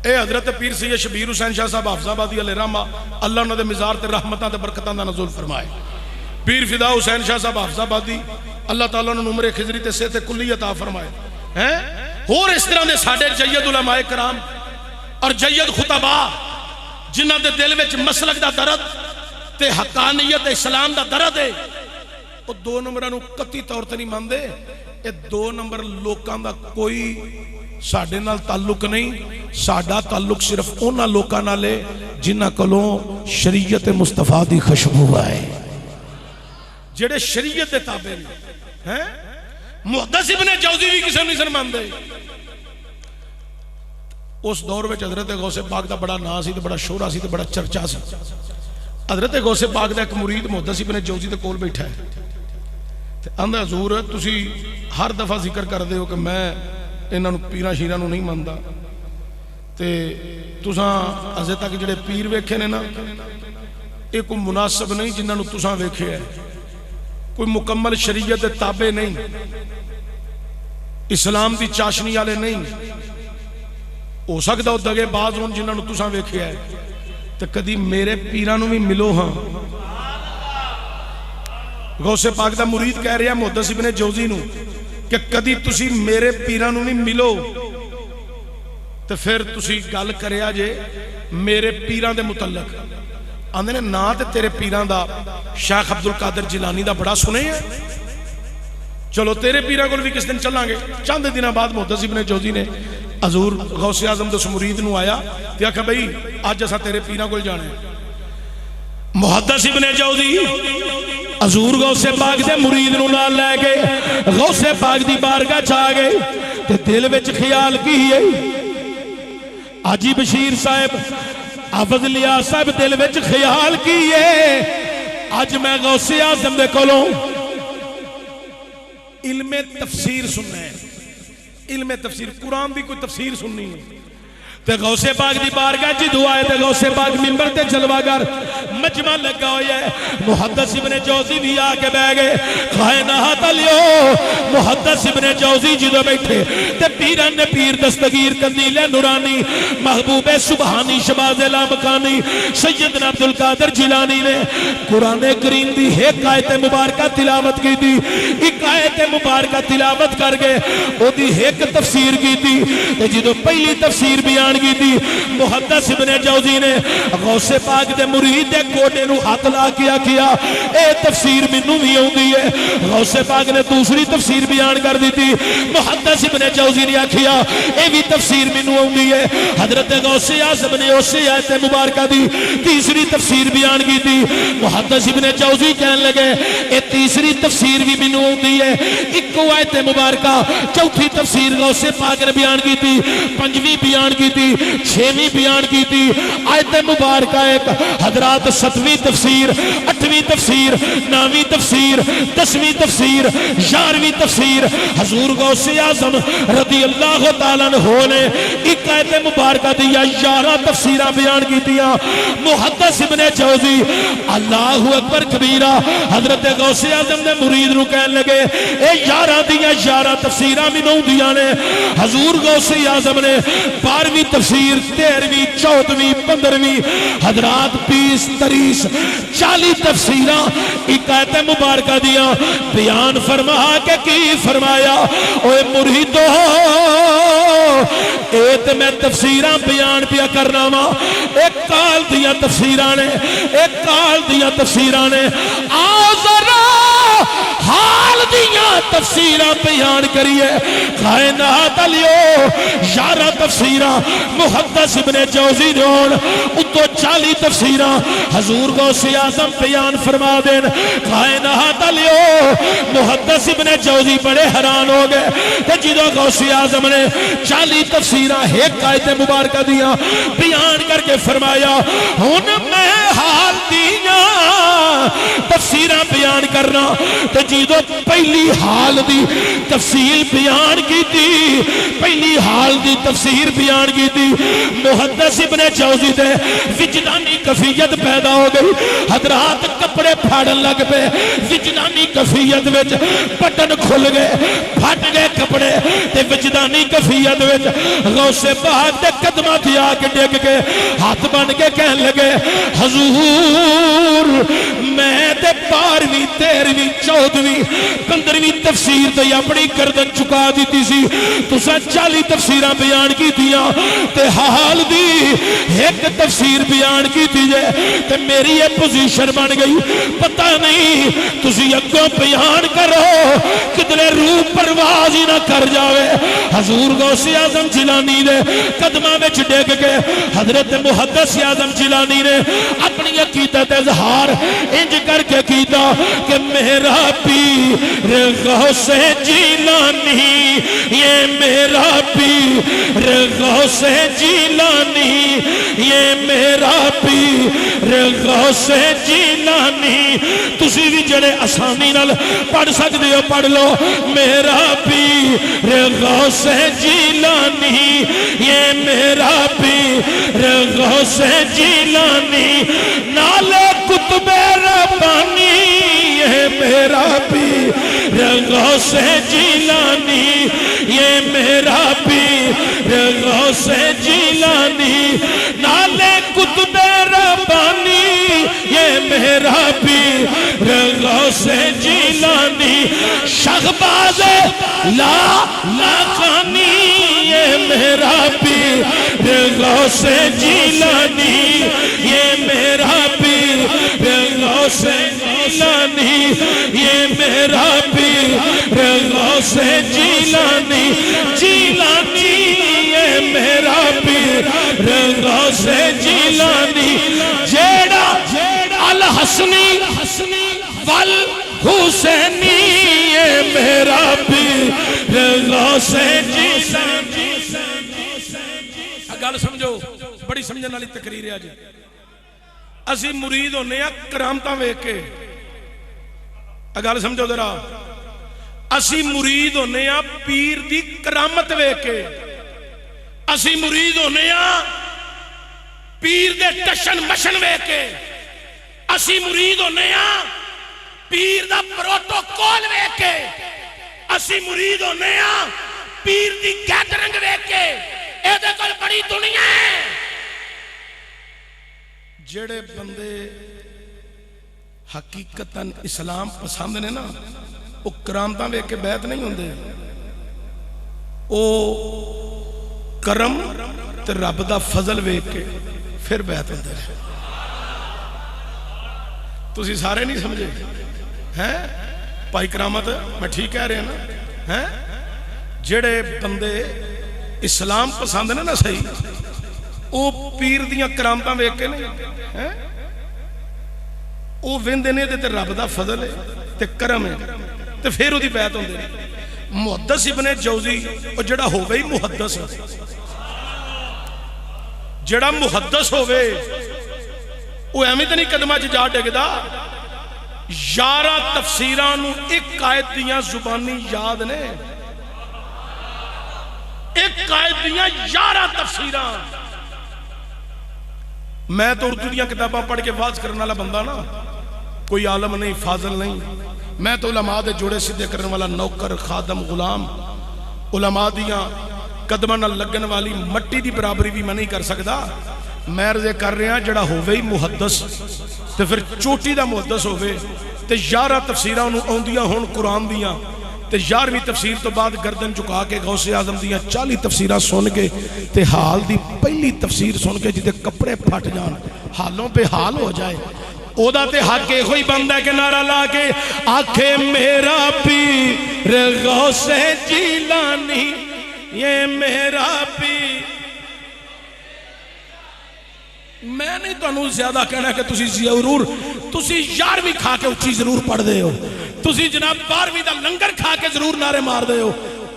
اے حضرت پیر سید شبیر حسین شاہ صاحب حافظ آبادی علیہ رحمہ اللہ انہوں دے مزار تے رحمتاں تے برکتاں دا نزول فرمائے پیر فدا حسین شاہ صاحب حافظ آبادی اللہ تعالیٰ نے عمر خضری تے صحت کلی عطا فرمائے اور اس طرح دے ساڈے جید علماء کرام اور جید خطبہ جنہاں دے دل وچ مسلک دا درد تے حقانیت اسلام دا درد ہے وہ 2 نمبراں نو قطعی طور تے نہیں ماندے اے 2 نمبر لوکاں دا کوئی ساڈے نال تعلق نہیں ساڈا تعلق صرف انہاں لوکاں نال ہے جنہاں کولوں شریعت مصطفیٰ دی خوشبو آئے جڑے شریعت دے تابع ہیں محدث ابن جوزی بھی کسی نہیں سن ماندے اس دور میں حضرت غوث پاک دا بڑا نام سی تے بڑا شہرا سی تے بڑا چرچا سی حضرت غوث پاک دا ایک مرید محدث ابن جوزی دے کول بیٹھا ہے تے آندا حضور تسی ہر دفعہ ذکر کر دے ہو کہ میں انہاں نوں پیراں شیراں نوں نہیں ماندا تے تساں اجے تک جڑے پیر ویکھے نے نا اے کوئی مناسب نہیں جنہاں نوں تساں ویکھیا ہے کوئی مکمل شریعت دے تابع نہیں اسلام دی چاشنی والے نہیں ہو سکتا ہو دگے باز ہون جنہاں نوں تساں ویکھیا ہے تے کدی میرے پیراں نوں بھی ملو ہاں غوث پاک دا مرید کہہ رہا محدث ابن جوزی نوں کہ کدی تسی میرے پیراں نوں نہیں ملو تے پھر تسی گل کریا جے میرے پیراں دے متعلق آندے نے نا تے تیرے پیراں دا شیخ عبدالقادر جیلانی دا بڑا سنے ہیں چلو تیرے پیراں کول بھی کس دن چلیں گے چند دنوں بعد محدث ابن جوزی نے حضور غوث اعظم دے مرید نو آیا تے آکھا بھئی اج اساں تیرے پیراں کول جانا ہے محدث ابن جوزی حضور غوث پاک دے مرید نو نال لے گئے غوث پاک دی بارگاہ چ آ گئے تے دل وچ خیال کیے حاجی بشیر صاحب حافظ الیاس صاحب دل وچ خیال کیے اج میں غوث اعظم دے کولوں علم تفسیر سننا ہے علم تفسیر قرآن دی کوئی تفسیر سننی ہے تے غوث پاک دی بارگاہ جی دعا ہے تے غوث پاک منبر تے جلوہ گر مجمع لگا ہویا ہے محدث ابن جوزی بھی آکے بہ گئے کائنات علیو محدث ابن جوزی جدو بیٹھے تے پیران نے پیر دستگیر قندیل نورانی محبوب سبحانی شباز لامکانی سیدنا عبدالقادر جیلانی نے قرآن کریم دی ایک آیت مبارکہ تلاوت کی تھی ایک آیت مبارکہ تلاوت کر گئے او دی ایک تفسیر کی تھی تے جدو پہلی تفسیر بیان کی تھی محدث ابن جوزی نے غوث پاک دے مرید دے گوڈے نو ہاتھ لا کے آکھیا اے تفسیر مینوں بھی آوندی ہے. غوث پاک نے دوسری تفسیر بیان کر دیتی. محدث ابن جوزی نے آکھیا اے بھی تفسیر مینوں آوندی ہے. حضرت غوث اعظم نے اسی آیت مبارکہ دی تیسری تفسیر بیان کی تھی. محدث ابن جوزی کہنے لگے اے تیسری تفسیر بھی مینوں آوندی ہے. ایک آیت مبارکہ چوتھی تفسیر غوث پاک نے بیان کی تھی, پنجویں بیان کی تھی, چھویں بیان کی تھی. آیت مبارکہ ایک حضرات ستویں تفسیر, اٹھویں تفسیر, نویں تفسیر, دسویں تفسیر, یارویں تفسیر. حضور غوث اعظم رضی اللہ تعالیٰ عنہ نے ایک آیت مبارکہ دیا 11 تفسیرہ بیان کی دیا. محدث ابن جوزی اللہ اکبر کبیرہ حضرت غوث اعظم نے مرید نو کہنے لگے اے 11 دیا 11 تفسیرہ مینوں دیا نے. حضور غوث اعظم نے 12ویں تفسیر, 13ویں, 14ویں, 15ویں حضرات 20, 30, 40 تفسیرہ ایک آیت مبارکہ دیا بیان فرما کہ کی فرمایا اوے مریدو اے تے میں تفسیرہ بیان پیا کرنا وا. ایک کال دیا تفسیرہ نے, ایک کال دیا تفسیرہ نے. آؤ ذرا حال دیا تفسیرہ بیان کریے. کائنات علیو 11 تفسیرہ محدث ابن جوزی دون اتو 40 تفسیرہ حضور غوث اعظم بیان فرما دین. کائنات علیو محدث ابن جوزی بڑے حیران ہو گئے کہ جدو غوث اعظم نے 40 تفسیرہ ایک آیت مبارکہ دیا بیان کر کے فرمایا ہن میں حال دیا تفسیرہ بیان کرنا. تے جدو پہلی حال دی تفسیر بیان کی تھی, پہلی حال دی تفسیر بیان کی تھی, محدث ابن جوزی دے وجدانی کفیت پیدا ہو گئی. حضرات کپڑے پھاڑن لگ پے, وجدانی کفیت وچ بٹن کھل گئے, پھٹ گئے کپڑے تے وجدانی کفیت وچ غوث پاک دے قدماں تے آ کے ڈگ کے ہاتھ بن کے کہنے لگے حضور میں تے 12ویں, 13ویں, 14ویں, 15ویں تفسیر تے اپنی گردن چکا دیتی سی. تساں 40 تفسیراں بیان کی دیا تے حال دی ایک تفسیر بیان کی تھی جے تے میری یہ پوزیشن بن گئی. پتہ نہیں تسی اگوں بیان کرو کدلے روح پرواز ہی نہ کر جاوے. حضور غوث اعظم جیلانی دے قدماں وچ ڈگ کے حضرت محدث اعظم جیلانی نے اپنی عقیدت اظہار انج کر کے کیتا کہ میرا پیر غوث جیلانی, یہ میرا پیر غوث جیلانی, یہ میرا پیر غوث جیلانی. تسی بھی جڑے آسانی نال پڑھ سکتے ہو پڑھ لو. میرا پیر غوث جیلانی, یہ میرا پیر غوث جیلانی, نالے قطب ربانی, یہ میرا پیر غوث جیلانی, یہ میرا پیر غوث جیلانی, نالے قطب ربانی, یہ میرا پیر غوث جیلانی. شہباز لا خانی, یہ میرا پیر غوث جیلانی, یہ میرا پیر غوث جیلانی, یہ میرا پیر غوث جیلانی. جیلانی یہ میرا پیر غوث جیلانی, جیڑا الحسنی والحسینی, یہ میرا پیر غوث جیلانی. گل سمجھو, بڑی سمجھن والی تقریر ہے. اسی مرید ہونے ہیں کرامتاں ویکھ کے. گل سمجھو ذرا, اسی مرید ہونے ہیں پیر دی کرامت ویکھ کے. اسی مرید ہونے ہیں پیر دے ٹشن مشن ویکھ کے. اسی مرید ہونے ہیں پیر دا پروٹوکول ویکھ کے. اسی مرید ہونے ہیں پیر دی گیدرنگ ویکھ کے. اے دے کول بڑی دنیا ہے. جڑے بندے حقیقتاً اسلام پسند نے نا, وہ کرامتاں ویکھ کے بیعت نہیں ہوندے. او کرم تے رب دا فضل ویکھ کے پھر بیعت ہوندے. تسی سارے نہیں سمجھے ہیں بھائی کرامت میں ٹھیک کہہ رہے ہیں نا ہیں جڑے بندے اسلام پسند نے نا صحیح وہ پیر دیاں کرامتاں ویکھ کے نہیں ہیں وہ ویندے نے تے رب دا فضل ہے تے کرم ہے تے پھر وہ دی بیعت ہوندی ہے محدث ابن جوزی وہ جڑا ہووے ہی محدث جڑا محدث ہووے وہ ایویں تے نہیں قدماں چ جا ڈگدا 11 تفسیراں نو ایک آیت دیاں زبانی یاد نے ایک آیت دیاں 11 تفسیراں میں تو اردو دیاں کتاباں پڑھ کے واز کرنے والا بندہ نا کوئی عالم نہیں فاضل نہیں میں تو علماء دے جوڑے سیدھے کرنے والا نوکر خادم غلام علماء دیاں قدماں نال لگن والی مٹی دی برابری بھی میں نہیں کر سکتا میں عرض کر رہا جڑا ہووے ہی محدث تے پھر چوٹی دا محدث ہووے تے 11 تفسیراں نو اوندیاں ہون قرآن دیاں تے 11ویں تفسیر تو بعد گردن چکا کے غوث اعظم دیاں 40 تفسیراں سن کے تے حال دی پہلی تفسیر سن کے جدے کپڑے پھٹ جان حالوں پہ حال ہو جائے او دا تے حق کوئی بندہ کے نعرہ لا کے آکھے میرا پیر غوث جیلانی یہ میرا پیر میں نہیں تو انہوں زیادہ کہنا کہ تسی ضرور تسی 11ویں کھا کے اچھی ضرور پڑھ دے ہو تسی جناب 12ویں دا لنگر کھا کے ضرور نعرے مار دے ہو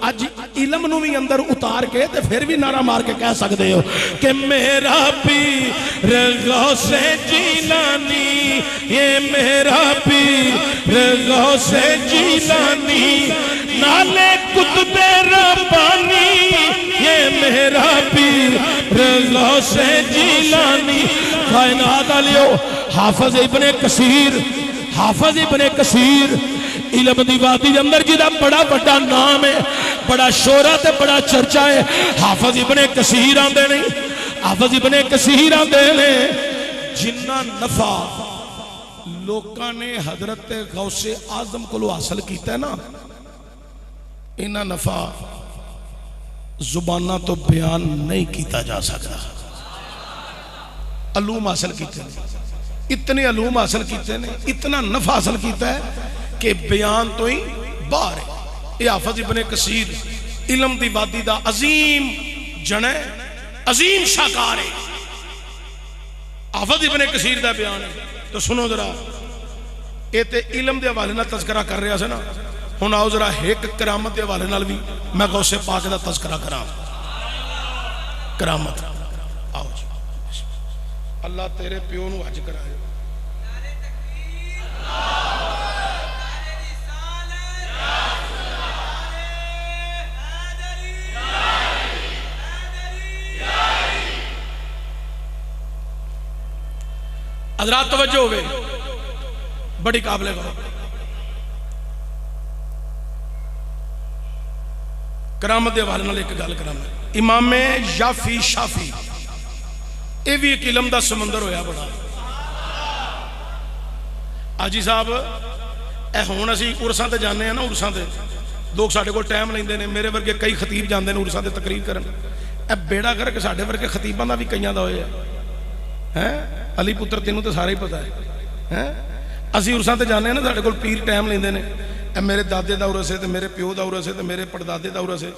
اج علم نو بھی اندر اتار کے تے پھر بھی نعرہ مار کے کہہ سکتے ہو کہ میرا پیر غوث جیلانی یہ میرا پیر غوث جیلانی نالے قطب ربانی یہ میرا پیر غوث جیلانی کائنات علیو حافظ ابن کثیر علم دی وادی دے اندر جدا بڑا بڑا نام ہے بڑا شہرت ہے بڑا چرچا ہے حافظ ابن کثیر آندے نہیں حافظ ابن کثیر آندے نے جنہ نفع لوکاں نے حضرت غوث اعظم کو حاصل کیتا ہے نا انہاں نفع زبانہ تو بیان نہیں کیتا جا سکتا علوم حاصل کیتے ہیں اتنے علوم حاصل کیتے ہیں اتنا نفع حاصل کیتا ہے کہ بیان تو ہی باہر ہے یہ حافظ ابن کثیر علم دی وادی دا عظیم جنے عظیم شاکار ہے حافظ ابن کثیر دا بیان ہے تو سنو ذرا یہ تے علم دے حوالے نال تذکرہ کر رہا سے نا ہن آؤ ذرا ایک کرامت دے حوالے نال بھی میں غوث پاک دا تذکرہ کراں کرامت آؤ جی اللہ تیرے پیو نو حج کرائے حضرات توجہ ہوئے بڑی قابل غور کرامت دے حوالے نال ایک گل کرانا امام یافی شافی یہ بھی ایک علم دا سمندر ہویا بڑا آجی صاحب اے ہون اسی عرصاں تے جانے ہیں نا عرصاں تے لوگ ساڈے کول ٹائم لیندے نے میرے ورگے کئی خطیب جاندے نے عرصاں تے تقریر کرن اے بیڑا کر کے ساڈے ورگے خطیباں دا بھی کئیاں دا ہویا ہیں علی پتر تینوں تے سارے ہی پتہ ہے ہیں اسی عرصاں تے جانے ہیں نا ساڈے کول پیر ٹائم لیندے نے اے میرے دادے دا عرص ہے تے میرے پیو دا عرص ہے تے میرے پڑدادے دا عرص ہے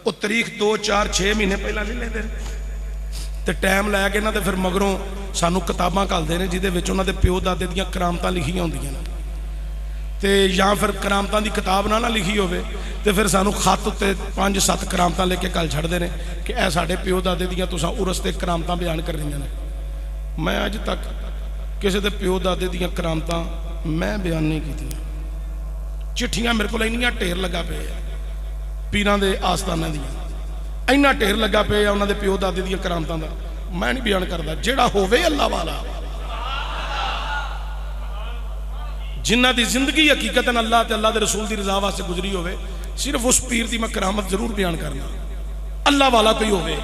او تاریخ 2 4 6 مہینے پہلا نہیں لیندے تے ٹائم لے کے نا تے پھر مگروں سانو کتاباں گھلدے نے جہدے وچ انہاں دے پیو دادے دیاں کرامتاں لکھیاں ہوندیاں نے تے یا پھر کرامتاں دی کتاب نہ لکھی ہوئے تے پھر سانو خط تے 5 7 کرامتاں لے کے گل چھڑدے نے کہ اے ساڈے پیو دادے دیاں تساں عرس تے کرامتاں بیان کر رہیاں نے میں اج تک کسے دے پیو دادے دیاں کرامتاں میں بیان نہیں کیتیاں چٹھیاں میرے کول اینیاں ٹھیر لگا پے پیراں دے آستاناں دیاں اینا ٹھیر لگا پے انہاں دے پیو دادے دیاں کرامتاں دا میں نہیں بیان کردا جیڑا ہووے اللہ والا جنہ دی زندگی حقیقتاً اللہ تے اللہ دے رسول دی رضا واسطے گزری ہوئے صرف اس پیر دی میں کرامت ضرور بیان کرنا اللہ والا کوئی ہوئے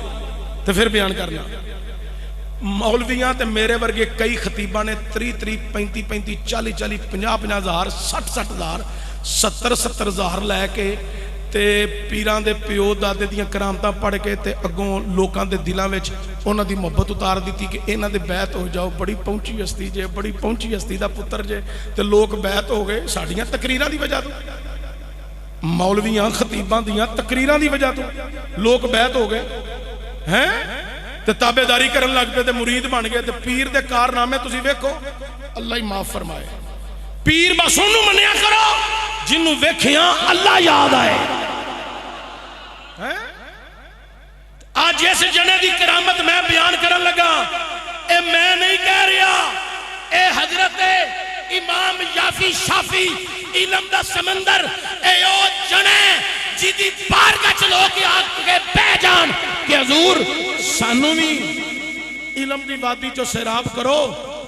تو پھر بیان کرنا مولویاں تے میرے ورگے کئی خطیبہ نے 30 35 40 50 ہزار 60 ہزار 70 ہزار لے کے تے پیران دے پیو دادے دیاں کرامتاں پڑھ کے تے اگوں لوکاں دے دلاں وچ انہاں دی محبت اتار دیتی کہ انہاں دے بیعت ہو جاؤ، بڑی پہنچی ہستی جے، بڑی پہنچی ہستی دا پتر جے، تے لوگ بیعت ہو گئے ساڈیاں تقریراں دی وجہ تو، مولویاں خطیباں دیاں تقریراں دی وجہ تو لوگ بیعت ہو گئے ہیں تے تابعداری کرن لگ پے تے مرید بن گئے تے پیر دے کارنامے تسی ویکھو اللہ ہی معاف فرمائے۔ پیر بس انہوں منیا کرو جنہوں ویکھیاں اللہ یاد آئے۔ آج اس جنے دی کرامت میں بیان کرن لگا، اے میں نہیں کہہ رہا، اے حضرت امام یافی شافی علم دا سمندر، اے او جنے جیدی بارگاہ چلو کے آگے بے جان کہ حضور سانو بھی علم دی وادی جو سیراب کرو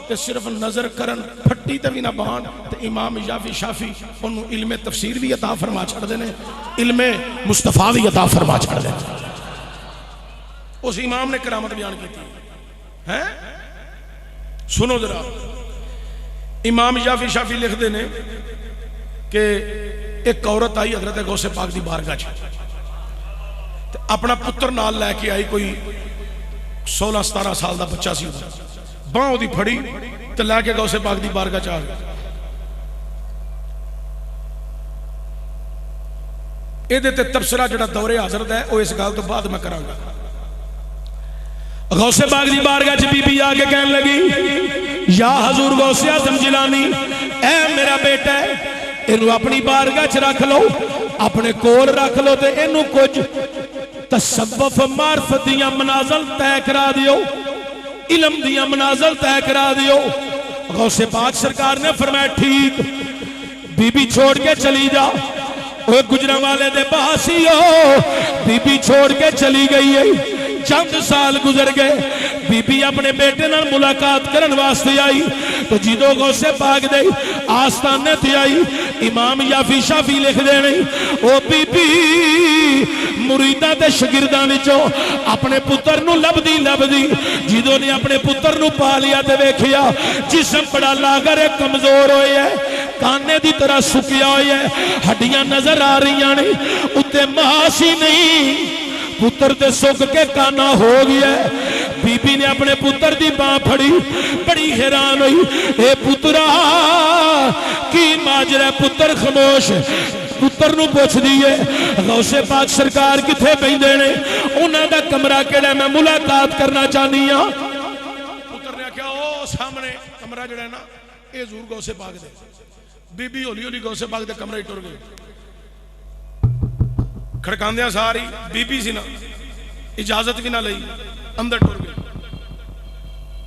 تے صرف نظر کرن پھٹی تے بھی نہ بان تے امام یافی شافی انہوں علم تفسیر بھی عطا فرما چھڑ دینے، علم مصطفیٰ بھی عطا فرما چھڑ دینے۔ اس امام نے کرامت بیان کی تھی، سنو ذرا، امام یافی شافی لکھ دینے کہ ایک عورت آئی حضرت غوث پاک دی بارگاہ تے اپنا پتر نال لے کے آئی، کوئی 16-17 سال دا بچہ سی، باں دی پھڑی تے لے کے غوث پاک دی بارگاہ چاہ گئی۔ اے دیتے تبصرہ جڑا دور حضرت ہے وہ اس گال تو بعد میں کراں گا۔ غوث پاک دی بارگاہ چ بی بی آگے کہنے لگی، یا حضور غوث اعظم جیلانی، اے میرا بیٹا ہے، انہوں اپنی بارگاہ چ رکھ لو، اپنے کول رکھ لو تے انہوں کچھ تصوف معرفت دیاں منازل طے کرا دیو، علم دیاں منازل طے کرا دیو۔ غوث پاک سرکار نے فرمایا ٹھیک، بی بی چھوڑ کے چلی جا، وہ گجرہ والے دے باسی ہو، بی بی چھوڑ کے چلی گئی ہے۔ چند سال گزر گئے، بی بی اپنے بیٹے نال ملاقات کرن واسطے آئی تو جدو غوث پاک دے آستانے تھی آئی، امام یافی شافی لکھ دے نہیں، او بی بی مریدہ دے شگردان وچوں اپنے پتر نو لب دی جدو نے اپنے پتر نو پا لیا تے ویکھیا جسم بڑا لاغر ہے، کمزور ہوئے ہے، کانے دی طرح سکیا ہوئے ہے، ہڈیاں نظر آ رہی ہیں، اتے ماسی نہیں، پتر تے سک کے کانا ہو گیا ہے۔ بی بی نے اپنے پتر دی باں پھڑی، بڑی حیران ہوئی، اے پترا کی ماجرہ، پتر خاموش، پتر نو پوچھ دیئے غوث پاک سرکار کتھے بیندے نے، انہاں دا کمرہ کیڑا میں ملاقات کرنا چاہنی ہاں۔ پتر نے کہا او سامنے کمرہ جڑا ہے نا اے ضرور غوث پاک دے۔ بی بی ہولی ہولی غوث پاک دے کمرہ ہی ٹر گئے، کھڑکاندیاں ساری بی بی سی نا، اجازت بھی نہ لئی، اندر ٹر گئی،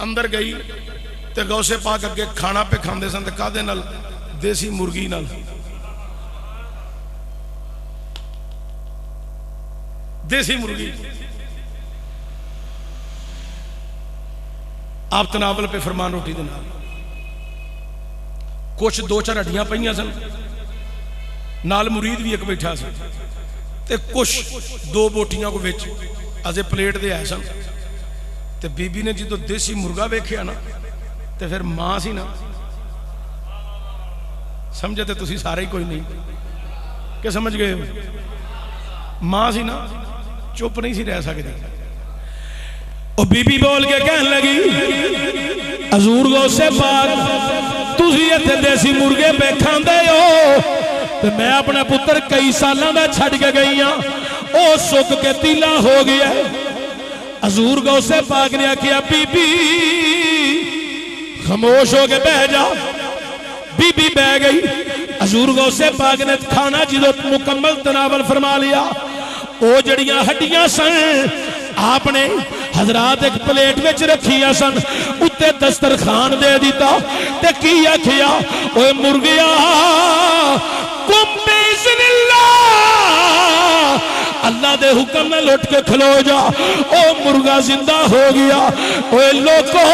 اندر گئی تے غوث پاک اگے کھانا پہ کھاندے سن تے کادے نال، دیسی مرگی نال، دیسی مرگی۔ آپ تناول پہ فرمان روٹی دینا، کچھ 2-4 ہڈیاں پہیاں سن، نال مرید بھی ایک بیٹھا سن تے کچھ 2 بوٹیاں کو بیچ آزے پلیٹ دے آئے سن تے بی بی نے جدو دیسی مرگا بیکھیا نا تے پھر ماں سی نا، سمجھے تے تسی سارے ہی کوئی نہیں کہ سمجھ گئے، ماں سی نا، چپ نہیں سی رہ سکتی۔ اور بی بی بول کے کہنے لگی، حضور غوث پاک تسی ایتھے دیسی مرغے پہ کھاندے ہو تے میں اپنا پتر کئی سالاں دا چھڑ کے گئی ہاں، او سک کے تیلا ہو گیا ہے۔ حضور غوث پاک نے کہا بی بی خاموش ہو کے بہ جا، بی بی بہ گئی۔ حضور غوث پاک نے کھانا جدو مکمل تناول فرما لیا، او جڑیاں ہڈیاں سن آپ نے حضرات ایک پلیٹ وچ رکھیا سن، اتے دسترخوان دے دیتا تے کیا کیا، اوے مرغیا کم بیزن اللہ، اللہ دے حکم میں لٹ کے کھلو جا، او مرغا زندہ ہو گیا۔ اوے لوگو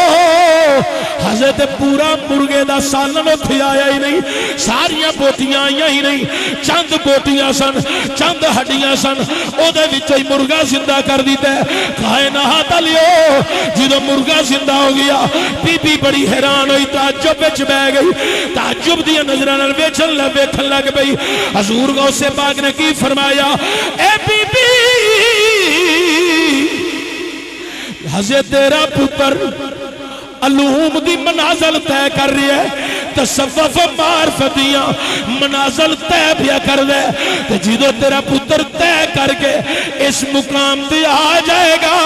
حضرت پورا مرغے دا سالن اتھے آیا ہی نہیں، ساریاں بوٹیاں آئیاں ہی نہیں، چند بوٹیاں سن، چند ہڈیاں سن، او دے وچوں ہی مرغا زندہ کر دیتا ہے۔ کائنات لیو جدو مرغا زندہ ہو گیا، بی بی بڑی حیران ہوئی، تعجب وچ بہ گئی، تعجب دی نظراں نال ویکھن لگ پئی۔ حضور غوث پاک نے کی فرمایا، اے بی بی حضرت تیرا پتر علوم دی منازل طے کر رہی ہے، تصوف معرفتیاں منازل طے پیا کر دے، تو جدو تیرا پتر طے کر کے اس مقام تے آ جائے گا،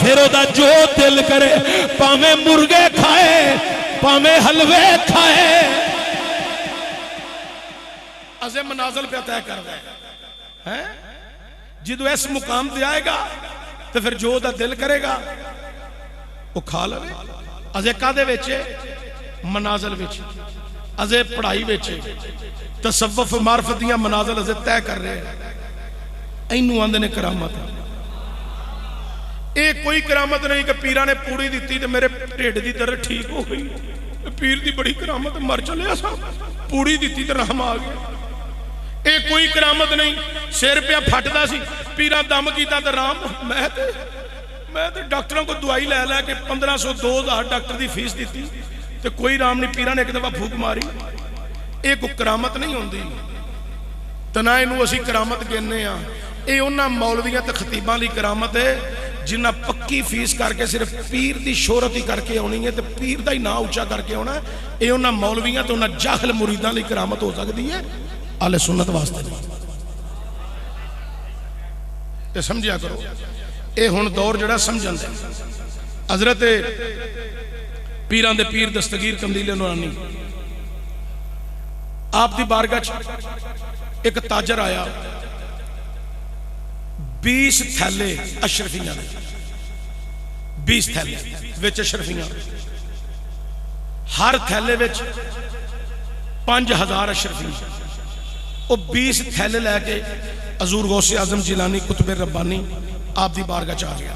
پھر او دا جو دل کرے، پاویں مرغے کھائے پاویں حلوے کھائے، ازے منازل پہ طے کر دے۔ جدو اس مقام تے آئے گا تو پھر جو دا دل کرے گا وہ کھا لوے۔ ازے کادے ویچے منازل ویچے، ازے پڑھائی ویچے، تصوف معرفتیاں منازل ازے طے کر رہے ہیں۔ اینو آندے نے کرامت۔ اے کوئی کرامت نہیں کہ پیرہ نے پوڑی دیتی تو میرے ٹیڑ دی درد ٹھیک ہو گئی، پیر دی بڑی کرامت، مر چلے ایسا پوڑی دیتی تو رحم آ گیا۔ اے کوئی کرامت نہیں، سیر پہ پھٹدا سی، پیرہ دم کیتا تو رام۔ میں تے ڈاکٹروں کو دعائی لے لے کہ 1500 2000 ڈاکٹر دی فیس دیتی تو کوئی رام نہیں، پیرہ نے ایک دفعہ پھوک ماری۔ اے کوئی کرامت نہیں ہوندی، تنا اینو اسی کرامت گننے ہاں۔ اے انہاں مولویاں تے خطیباں لی کرامت ہے جنہاں پکی فیس کر کے صرف پیر دی شہرت ہی کر کے ہونی ہے تے پیر دا ہی نا اونچا کر کے ہونا ہے۔ اے انہاں مولویاں تے انہاں جاہل مریداں لی کرامت ہو سکتی ہے، اہل سنت واسطے نہیں۔ تے سمجھیا کرو، اے ہن دور جڑا سمجھن دے۔ حضرت پیران دے پیر دستگیر قندیل نورانی آپ دی بارگاہ ایک تاجر آیا، 20 تھیلے اشرفیاں، 20 تھیلے وچ اشرفیاں، ہر تھیلے وچ 5000 اشرفیاں۔ وہ 20 تھیلے لے کے حضور غوث اعظم جیلانی قطب ربانی آپ دی بارگاہ چاہ گیا۔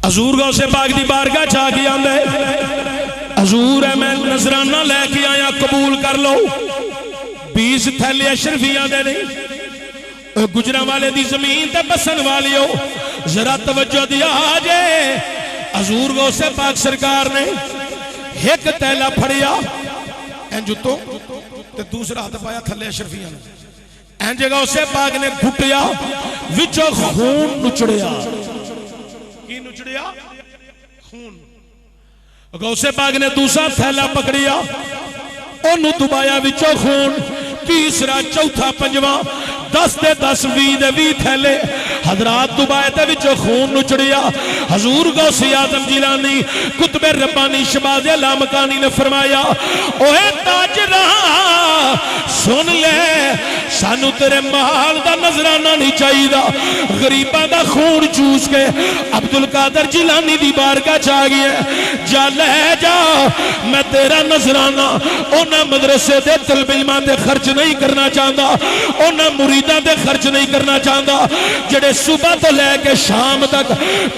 حضور غوث پاک دی بارگاہ چاہ گیا، حضور ہے میں نذرانہ لے کے آیا، قبول کر لو۔ 20 تھیلے اشرفیاں دے نہیں، گجرہ والے دی زمین تے بسن والی ہو، ذرا توجہ دیا آجے۔ حضور غوث پاک سرکار نے ایک تھیلا پھڑیا این جتوں تے دوسرا ہاتھ پایا تھلے اشرفیاں نے، این جگہ اسے پاک نے گھٹیا، وچو خون نچڑیا۔ کی نچڑیا؟ خون۔ غوث پاک نے دوسرا تھیلا پکڑیا، انہوں دبایا وچو خون، تیسرا چوتھا پنجواں، 10 دے 10 20 دے 20 تھیلے حضرات دبائے تے وچو خون نچڑیا۔ حضور غوث اعظم جیلانی قطب ربانی شہباز لامکانی نے فرمایا، اوہ تاجرہ سن لے، سانو تیرے مال دا نظرانہ نہیں چاہی دا، غریبہ دا خون چوس کے عبدالقادر جیلانی دی بارگاہ چاہ گیا، جا لے جا، میں تیرا نظرانہ انہاں مدرسے دے طلب علماں دے خرچ نہیں کرنا چاہتا، انہاں مریداں دے خرچ نہیں کرنا چاہتا، جڑے صبح تو لے کے شام تک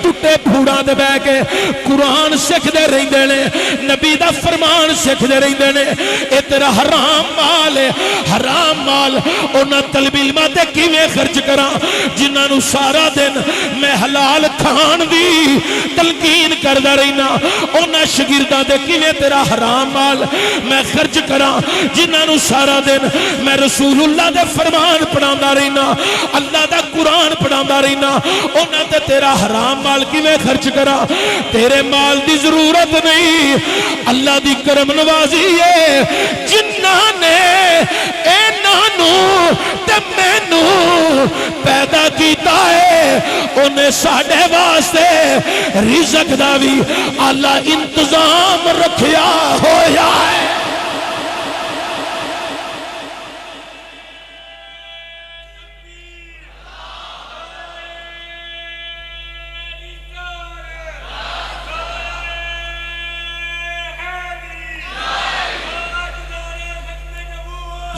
ٹوٹے پھوڑاں دے بے کے قرآن سکھ دے رہی دینے، نبی دا فرمان سکھ دے رہی دینے، اے تیرا حرام مال ہے، حرام مال انہاں طلب علماں دے کیویں خرچ کراں جنہاں نو سارا دن میں حلال کھان دی تلقین کردہ رہینا، انہاں شگرداں دے کیویں تیرا حرام مال میں خرچ کراں جنہاں نو سارا دن میں رسول اللہ دے فرمان پڑھاندہ رہینا، اللہ دا قرآن پڑھاندہ رہینا، انہاں تے تیرا حرام مال کیویں خرچ کرا؟ تیرے مال دی ضرورت نہیں، اللہ دی کرم نوازی ہے، جنہاں نے اینانو تے مینو پیدا کیتا ہے، انہیں ساڑھے واسطے رزق دا بھی اللہ انتظام رکھیا ہویا ہے۔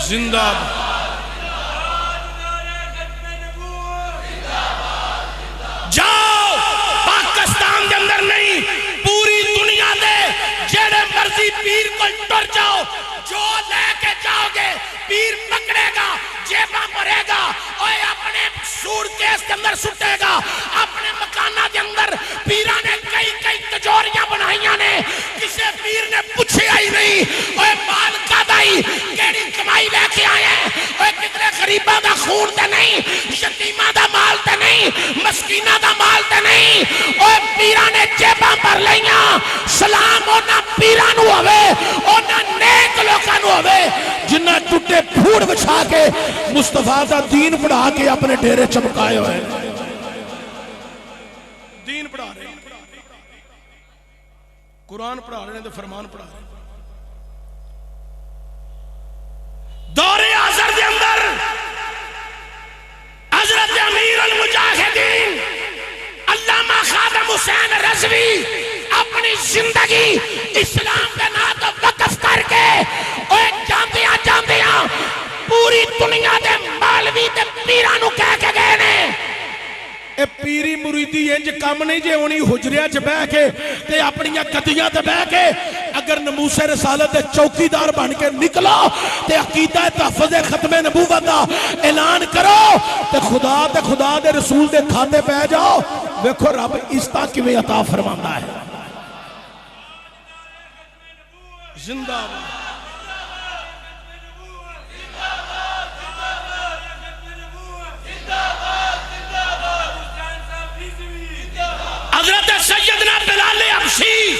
زندہ جاؤ پاکستان کے اندر نہیں پوری دنیا دے کرے گا اوے اپنے سور کیس کے اندر سٹے گا اپنے مکانہ کے اندر پیران نے کئی تجوریاں بنائیاں نے کسے پیر نے پوچھے ہی نہیں اوے مال کا دائی کیڑی کمائی لے کے آئے اوے کتنے غریبہ دا خون تے نہیں یتیمہ دا مال تے نہیں مسکینہ دا مال تے نہیں اوے پیران نے جیباں پر لیاں سلام اونا پیران ہوئے اونا نیک لوکاں ہوئے جنہ ٹوٹے پھوڑ بچھا کے مصطفیٰ دا دین پڑھا کے اپنے ڈیرے چمکائے ہوئے دین پڑھا رہے ہیں قرآن پڑھا رہے ہیں تو فرمان پڑھا رہے ہیں دور حاضر دے اندر حضرت امیر المجاہدین علامہ خادم حسین رضوی اپنی زندگی اسلام پہ نہ تو وقف کر کے جاندیاں پوری دنیا دے مالوی تے پیرانو کہہ کے گئے نے اے پیری مریدی انج کم نہیں جے ہونی حجریہ چ بہ کے تے اپنیاں گدیاں تے بہ کے اگر نموس رسالت دے چوکیدار بن کے نکلو تے عقیدہ تحفظ ختم نبوت دا اعلان کرو تے خدا دے رسول دے کھاتے پہ جاؤ ویکھو رب عزت کیویں عطا فرماندا ہے زندہ حضرت سیدنا بلال حبشی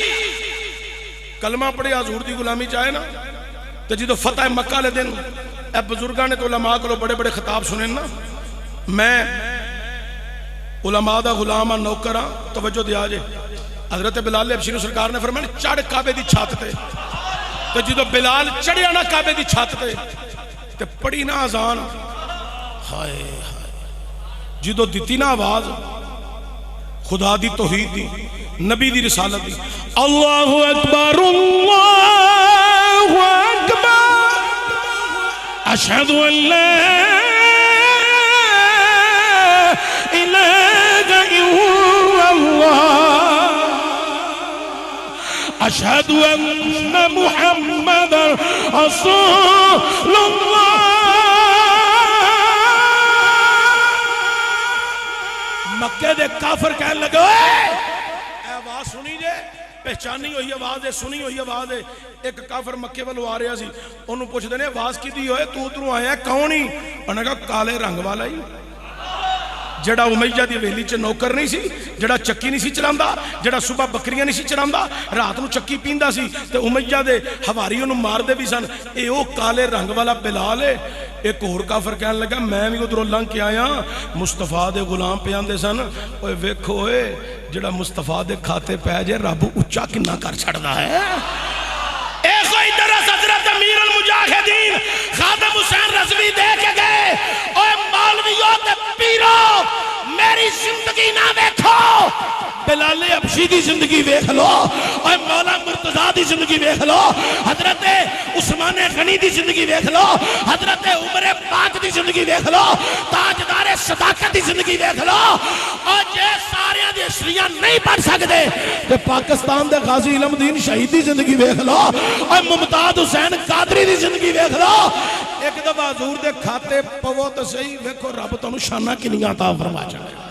کلمہ پڑھے حضور دی غلامی چاہے نا تو جدو فتح مکہ لے دن اے بزرگاں نے تو علماء کو بڑے بڑے خطاب سنیں نا میں علماء دا غلامہ نوکرہ توجہ دیا جے حضرت بلال حبشی نے سرکار نے فرمایا چڑھ کعبے دی چھت تے تو جدو بلال چڑھیا نا کعبے دی چھت تے تے پڑھی نا اذان ہائے جدو دیتی نا آواز خدا دی توحید دی نبی دی رسالت دی اللہ اکبر اشہد ان لا الہ الا اللہ اشہد ان محمد رسول اللہ مکہ دے کافر کہنے لگے اے آواز سنی جے پہچانی ہوئی آواز ہے سنی ہوئی آواز ہے ایک کافر مکے والو آ رہا سی انہوں پوچھ دینے آواز کی دی ہوئے تو ادھروں آیا کون ہی انہوں نے کہا کالے رنگ والا ہی جڑا امیہ دی ویلی چ نوکر نہیں سی جڑا چکی نہیں سی چلاندا جڑا صبح بکریاں نہیں سی چلاندا رات نو چکی پیندا سی تے امیہ دے حواری انہوں مار دے بھی سن اے او کالے رنگ والا بلال ہے ایک اور کافر کہنے لگا میں بھی ادھروں لنگ کے آیا مصطفیٰ دے غلام پہ آندے سن اوے ویکھو اے جڑا مصطفیٰ دے کھاتے پہ جے رب اچھا کنا کر چھڑدا ہے اے کوئی درس حضرت امیر المجاہدین خادم حسین رضوی دے کے گئے اوے مولویوں تے پیرو میری زندگی نہ دیکھو بلال حبشی دی زندگی دیکھ لو اور مولا مرتضیٰ دی زندگی دیکھ لو حضرت عثمان غنی دی زندگی دیکھ لو حضرت عمر پاک دی زندگی دیکھ لو تاجدار صداقت دی زندگی دیکھ لو اور جے سارے دی ہسٹریاں نہیں پڑھ سکتے تو پاکستان دے غازی علم دین شہید دی زندگی دیکھ لو اور ممتاز حسین قادری دی زندگی دیکھ لو ایک دفعہ حضور دے کھاتے پوو تو صحیح ویکھو رب تانوں شانہ کنیاں عطا فرما چاہے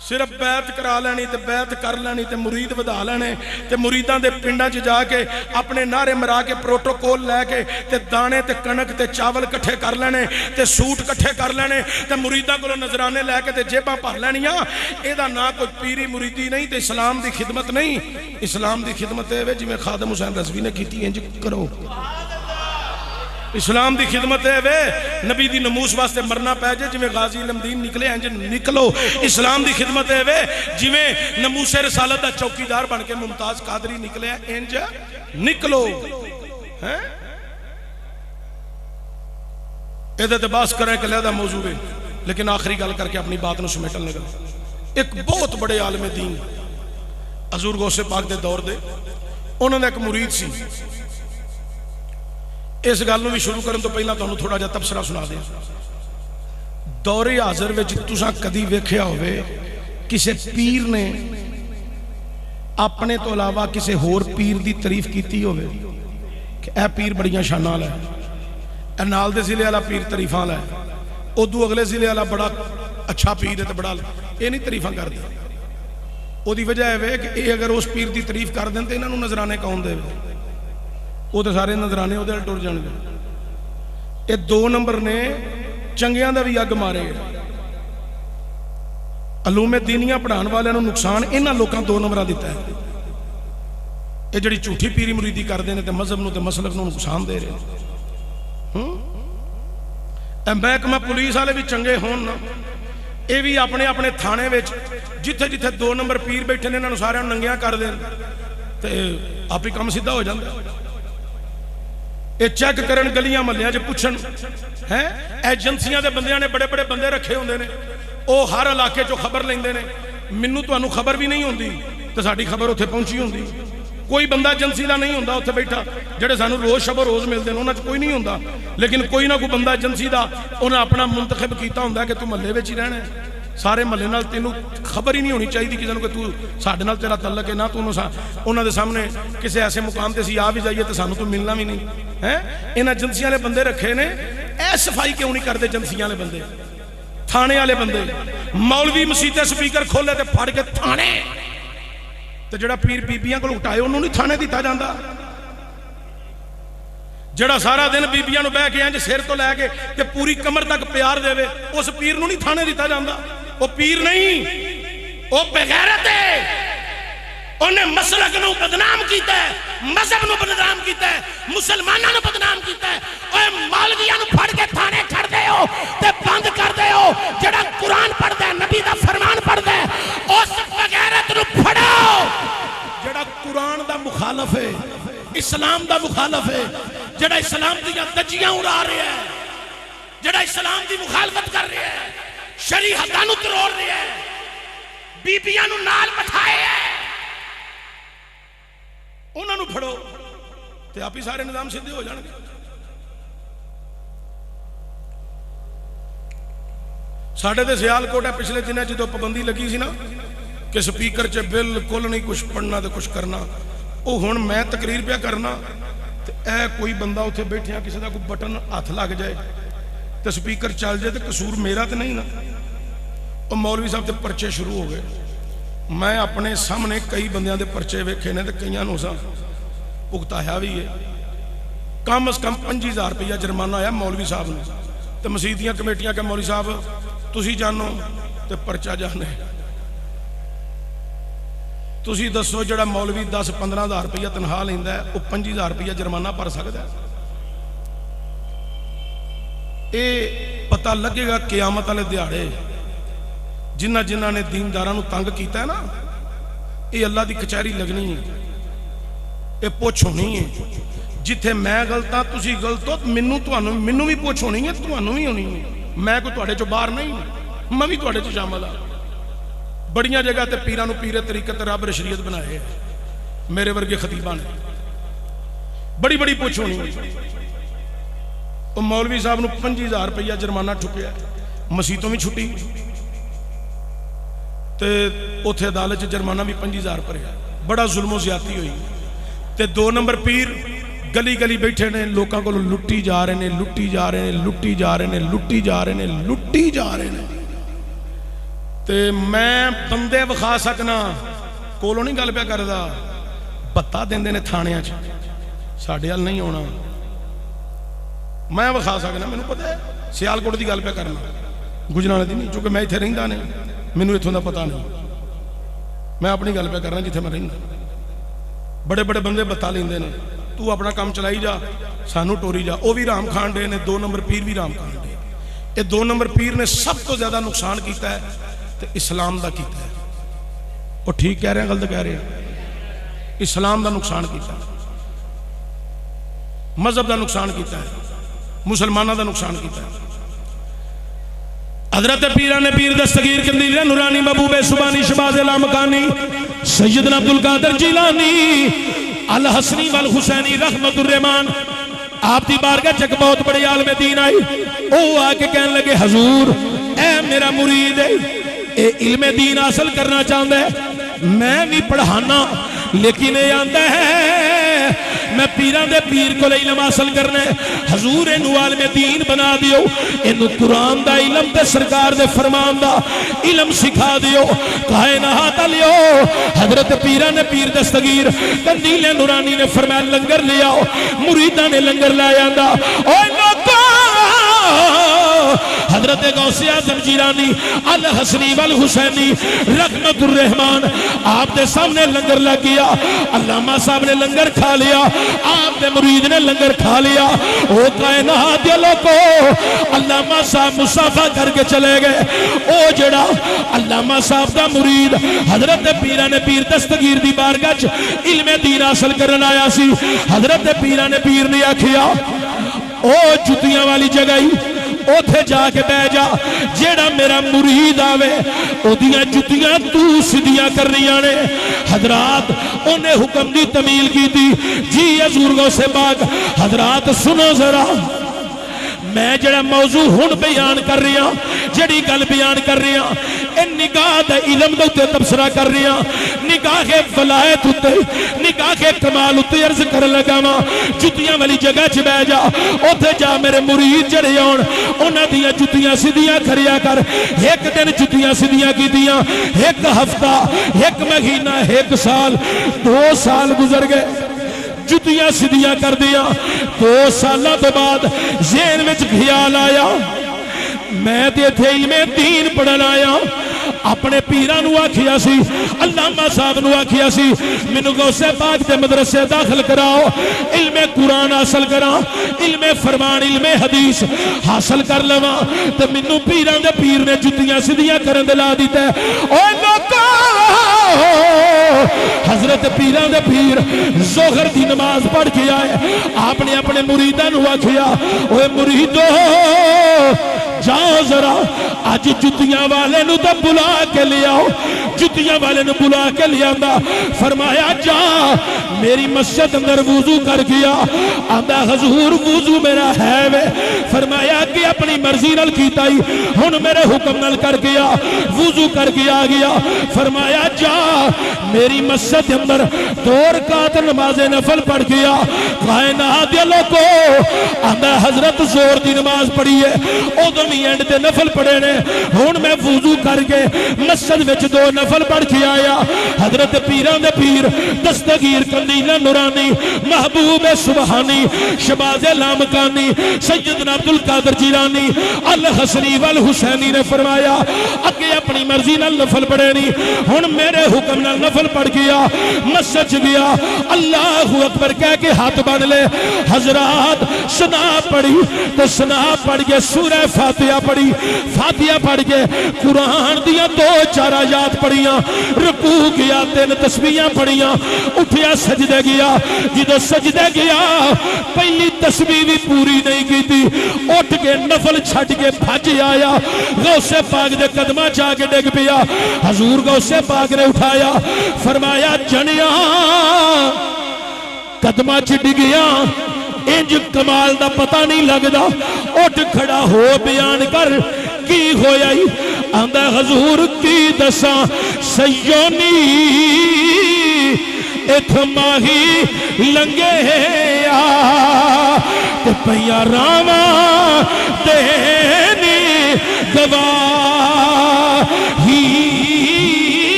صرف بیعت کرا لینی تے بیعت کر لینی تے مرید ودا لینے تے مریداں دے پنڈاں چ جا کے اپنے نعرے مرا کے پروٹوکول لے کے تے دانے تے کنک تے چاول کٹھے کر لینے تے سوٹ کٹھے کر لینے تے مریداں کو نظرانے لے کے تے جیباں بھر لینیاں اے دا نہ کوئی پیری مریدی نہیں تے اسلام دی خدمت نہیں اسلام دی خدمت ہے جی میں خادم حسین رضوی نے کیتی انج کرو اسلام دی خدمت ہے وے نبی دی نموس واسطے مرنا پہ جے جویں غازی علم دین نکلے انج نکلو اسلام دی خدمت ہے وے جویں نموس رسالت دا چوکیدار بن کے ممتاز قادری نکلے انج نکلو ہیں ایدھے تے باس کریں کہ لیدہ موضوع ہے لیکن آخری گل کر کے اپنی بات نو سمیٹن لگا ایک بہت بڑے عالم دین حضور غوث پاک دے دور دے انہوں نے ایک مرید سی اس گل بھی شروع کرن تو پہلا تانوں تھوڑا جا تبصرہ سنا دیں دور حاضر وچ تساں کدی ویکھیا ہوئے کسے پیر نے اپنے تو علاوہ کسے ہور پیر دی تعریف کیتی ہوئے کہ اے پیر بڑیاں شاناں ہے اے نال دے ضلع والا پیر تعریفاں ہے ادو اگلے ضلع والا بڑا اچھا پیر ہے تو بڑا یہ نہیں تعریفاں کرتا. وہ وجہ ہے کہ یہ اگر اس پیر کی تعریف کر دیں تو یہاں نظرانے کون دے؟ وہ تو سارے نظرانے وہ ٹر جان گے. یہ 2 نمبر نے چنگیاں دا بھی اگ مارے. علوم دینیاں پڑھان والوں نقصان انہاں لوکاں 2 نمبر دیتا ہے. یہ جڑی جھوٹی پیری مریدی کرتے ہیں تو مذہب نو تے مسلک نو نقصان دے رہے. محکمہ پولیس والے بھی چنگے ہون نا، یہ بھی اپنے اپنے تھانے جتھے جتھے 2 نمبر پیر بیٹھے نے انہوں سارے ننگیاں کر دیں تو آپ ہی کام سیدھا ہو جاتا. یہ چیک کرن گلیاں محلیاں چ پوچھن ہیں ایجنسیاں دے بندیاں نے بڑے بڑے بندے رکھے ہوندے نے، وہ ہر علاقے چوں خبر لیندے نے. مینوں تانوں خبر بھی نہیں ہوندی تو ساڈی خبر اتنے پہنچی ہوندی. کوئی بندہ ایجنسی دا نہیں ہوندا اتنے بیٹھا جڑے سانوں روز شب روز ملتے ہیں، انہاں چ کوئی نہیں ہوندا. لیکن کوئی نہ کوئی بندہ ایجنسی دا انہاں اپنا منتخب کیتا ہوندا کہ تو محلے وچ ہی رہنا ہے. سارے محلے نال تینوں خبر ہی نہیں ہونی چاہیے کسی کہ تو ساڈے نال تیرا تعلق ہے. نہ تو انہاں دے سامنے کسی ایسے مقام تے اسی آ بھی جائیے تو سانوں تو ملنا بھی نہیں ہے. انہاں ایجنسیاں والے بندے رکھے نے. اے صفائی کیوں نہیں کرتے ایجنسیاں والے بندے؟ تھانے والے بندے مولوی مسیتے سپیکر کھولے تے پھڑ کے تھانے تے جڑا پیر بیبیاں کو اٹھائے انہوں نہیں تھانے دیتا جاندہ. جڑا سارا دن بیبیاں نو بہ کے انج سر تو لے کے تے پوری کمر تک پیار دے وے اس پیر نو نہیں تھانے دیتا جاندہ. وہ پیر نہیں، وہ بغیرت ہے. انہیں مسلک نو بدنام کیتا ہے، مذہب نو بدنام کیتا ہے، مسلمانوں نو بدنام کیتا ہے. اوے مولویاں نو پھڑ کے تھانے کھڑ دے ہو تے بند کر دے ہو. جڑا قرآن پڑھ دے نبی دا فرمان پڑھ دے اس بغیرت نو پھڑو. جڑا قرآن دا مخالف ہے، اسلام دا مخالف ہے، جڑا اسلام دیا دجیاں اڑا رہے ہیں، جڑا اسلام دی مخالفت کر رہے ہیں، شریعتاں نو تروڑ رہے ہیں، بیبیاں نو نال بٹھائے ہیں، انہاں نو پھڑو تے آپ ہی سارے نظام سیدھے ہو جان گے. ساڑھے دے سیال کوٹ ہے پچھلے دنوں جدو پابندی لگی سی نا کہ سپیکر چ بالکل نہیں کچھ پڑھنا تے کچھ کرنا، وہ ہن میں تقریر پہ کرنا تے اے کوئی بندہ اتنے بیٹھیا کسی دا کوئی بٹن ہاتھ لگ جائے تے سپیکر چل جائے تے قصور میرا تے نہیں نا. اور مولوی صاحب تے پرچے شروع ہو گئے. میں اپنے سامنے کئی بندیاں دے پرچے ویکھے نے تے کئیاں نو سا بھگتایا بھی ہے. کم از کم 5000 روپیہ جرمانہ آیا مولوی صاحب نے تے مسیتیاں کمیٹیاں کہ مولوی صاحب تسی جانو تے پرچہ جانے. تسی دسو جڑا مولوی 10-15 ہزار روپیہ تنخواہ لیندا ہے وہ 5000 روپیہ جرمانہ بھر سکدا ہے؟ اے پتہ لگے گا قیامت والے دیہاڑے جنہ جنہ نے دینداراں نو تنگ کیتا ہے نا، اے اللہ دی کچہری لگنی ہے، اے پوچھ ہونی ہے. جتھے میں غلط ہاں تسی غلط ہو، مینوں بھی پوچھ ہونی ہے، تانوں بھی ہونی ہے. میں کوئی تواڈے چوں باہر نہیں، میں بھی تواڈے چ شامل ہاں. بڑیاں جگہ تے پیراں نو پیرے طریقت رب شریعت بنائے میرے ورگے خطیباں نے بڑی بڑی پوچھ ہونی. مولوی صاحب نو 5000 روپیہ جرمانہ ٹھکیا، مسیتوں بھی چھٹی تے اوتھے عدالت چ جرمانہ بھی 5000 بھریا. بڑا ظلم و زیادتی ہوئی. تے 2 نمبر پیر گلی گلی بیٹھے نے لوکاں کو لٹی جا رہے نے، لٹی جا رہے نے، لٹی جا رہے نے، لٹی جا رہے نے، لٹی جا رہے نے. تے میں بندے وکھا سکنا کولوں نہیں گل پیا کردا، بتا دیندے نے تھانیاں چ، ساڈے حال نہیں ہونا. میں وکھا سکنا، مینوں پتہ ہے سیال کوٹ دی گل پیا کرنا، گجرانوالے دی نہیں، چونکہ میں اتنے رہندا نہیں، مینوں اتھوں دا پتہ نہیں. میں اپنی گل پیا کرنا جتھے میں رہندا. بڑے بڑے بندے بتا لیندے نے، تو اپنا کام چلائی جا، سانو ٹوری جا. وہ بھی رام کھان دے نے، 2 نمبر پیر بھی رام کھان دے. یہ 2 نمبر پیر نے سب تو زیادہ نقصان کیتا ہے تو اسلام دا کیتا ہے. وہ ٹھیک کہہ رہے ہیں غلط کہہ رہے ہیں؟ اسلام دا نقصان کیتا ہے، مذہب دا نقصان کیتا ہے، مسلمانہ دا نقصان کیتا ہے. حضرت پیران پیر دستگیر قندیل نورانی محبوب سبحانی شباز لامکانی سیدنا عبدالقادر جیلانی الحسنی والحسینی رحمت الرحمان آپ دی بارگاہ چک بہت بڑے عالم دین آئی. او آ کے کہنے لگے حضور اے میرا مرید ہے، اے علم دین حاصل کرنا چاہتا ہے، میں بھی پڑھانا لیکن یہ آتا ہے میں پیران دے پیر کو علم حاصل کرنا ہے حضور انہوں عالم دین بنا دیو انہوں قرآن دا علم دے سرکار دے فرمان دا علم سکھا دیو کائنات لیو حضرت پیران پیر دستگیر قندیل نورانی نے فرمایا لنگر لیا مریدہ نے لنگر لایا دا اوہ لوگوں حضرت غوث اعظم جیلانی الحسنی والحسینی رحمت الرحمن آپ دے سامنے لنگر لگ گیا علامہ صاحب نے لنگر کھا لیا آپ دے مرید نے لنگر کھا لیا او کائنات دے لوگو علامہ صاحب مصافہ کر کے چلے گئے او جڑا علامہ صاحب دا مرید حضرت پیران پیر دستگیر دی بارگاہ علم دین حاصل کرنا آیا سی حضرت پیران پیر نے آکھیا او جتیاں والی جگہ ہی اوتھے جا کے بے جا جیڑا میرا مرید آوے او دیاں جتیاں تو سدیاں کر رہی آنے حضرات انہیں حکم دی تمیل کی تھی جی حضور غوث پاک حضرات سنو ذرا میں جڑا موضوع ہن بیان کر رہی ہاں جڑی گل بیان کر رہی ہاں ان نگاہ دا علم دا تے تبصرہ کر رہی ہاں نگاہ ولایت تے نگاہ کمال تے عرض کر لگا وا جتیاں والی جگہ چ بیٹھ جا اوتھے جا میرے مرید جڑے ہون انہاں دیاں جتیاں سیدھیاں کریا کر ایک دن جتیاں سیدھیاں کیتیاں ایک ہفتہ ایک مہینہ ایک سال 2 سال گزر گئے جتیاں سیدھیاں کر دیا 2 سالہ تو بعد ذہن میں خیال آیا میں تے علم دین پڑھنا آیا اپنے پیرانو آکھیا سی علامہ صاحب نو آکھیا سی منو غوث پاک دے مدرسے داخل کراؤ علم قرآن حاصل کرا علم فرمان علم حدیث حاصل کر لوا تے منو پیران دے پیر نے جتیاں سیدھیاں کرن دے لا دیتا ہے اوہ لوگو حضرت پیران دے پیر ظہر دی نماز پڑھ کے آئے آپ نے اپنے مریدان ہوا کیا اوہ مریدو جاؤ ذرا آج جتیاں والے نو تو بلا کے لیا جتیاں والے نو بلا کے لیا فرمایا جا میری مسجد اندر وضو کر گیا آدھا حضور وضو میرا ہے وے فرمایا کہ اپنی مرضی نل کیتا ہی ہن میرے حکم نل کر گیا وضو کر گیا فرمایا جا میری مسجد اندر 2 رکعت نماز نفل پڑھ گیا کائنات دے لوگو آدھا حضرت زور دی نماز پڑھی ہے او دو اینڈ تے نفل پڑھے نے ہون میں وضو کر کے مسجد وچ 2 نفل پڑھ کے آیا حضرت پیران دے پیر دستگیر قندیل نورانی محبوب سبحانی شباز لامکانی سیدنا عبدالقادر جیلانی الحسنی والحسینی نے فرمایا اگے اپنی مرضی نال نفل پڑھے نہیں ہون میرے حکم نال نفل پڑھ گیا مسجد گیا اللہ اکبر کہہ کے ہاتھ بن لے حضرات سنا پڑھی تو سنا پڑھ کے سورہ فاتحہ پڑھی فاتحہ پڑھ کے قرآن دیا 2-4 آیات پڑھیاں رکوع گیا 3 تسبیحاں پڑھیاں اٹھیا سجدے گیا جدو سجدے گیا پہلی تسبیح بھی پوری نہیں کی تھی اٹھ کے نفل چھٹ کے بھج آیا غوث پاک دے قدمہ جا کے ڈگ پیا حضور غوث پاک نے اٹھایا فرمایا جنیا قدمہ چ ڈگیا انج کمال دا پتہ نہیں لگدا اٹھ کھڑا ہو بیان کر کی ہویا ہی آندہ حضور کی دساں سیونی ایتھ ماہی لنگے تے پیا راما دینی گواہی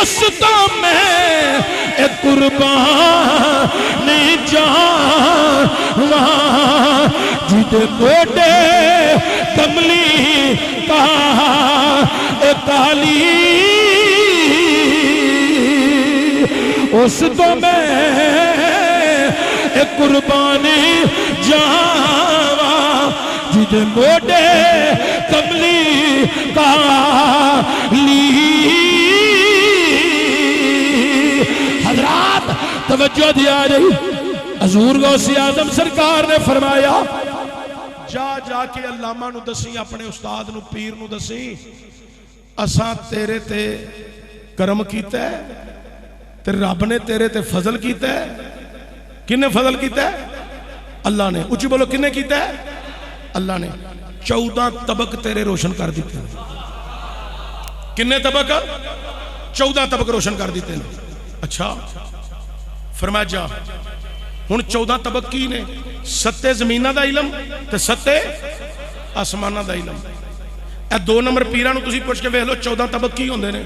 اس تو میں ایک قربان جاواں جدے گوڑے کملی کا کالی اس تو میں ایک قربانی جاواں جدے گوڑے کملی کالی حضرات توجہ دیا رہی حضور غوث اعظم سرکار نے فرمایا جا کے علامہ نو دسی اپنے استاد نو پیر نو دسی اساں تیرے تے کرم کیتا ہے تے رب نے تیرے تے فضل کیتا ہے کنے فضل کیتا ہے اللہ نے اچھی بولو کنے کیتا ہے اللہ نے 14 طبق تیرے روشن کر دیتے ہیں کنے طبق 14 طبق روشن کر دیتے ہیں اچھا فرمایا جا ہن 14 طبق کی نے 7 زمیناں دا علم تے 7 آسماناں دا علم اے 2 نمبر پیراں نو تسی پوچھ کے ویکھ لو 14 طبق کی ہوندے نے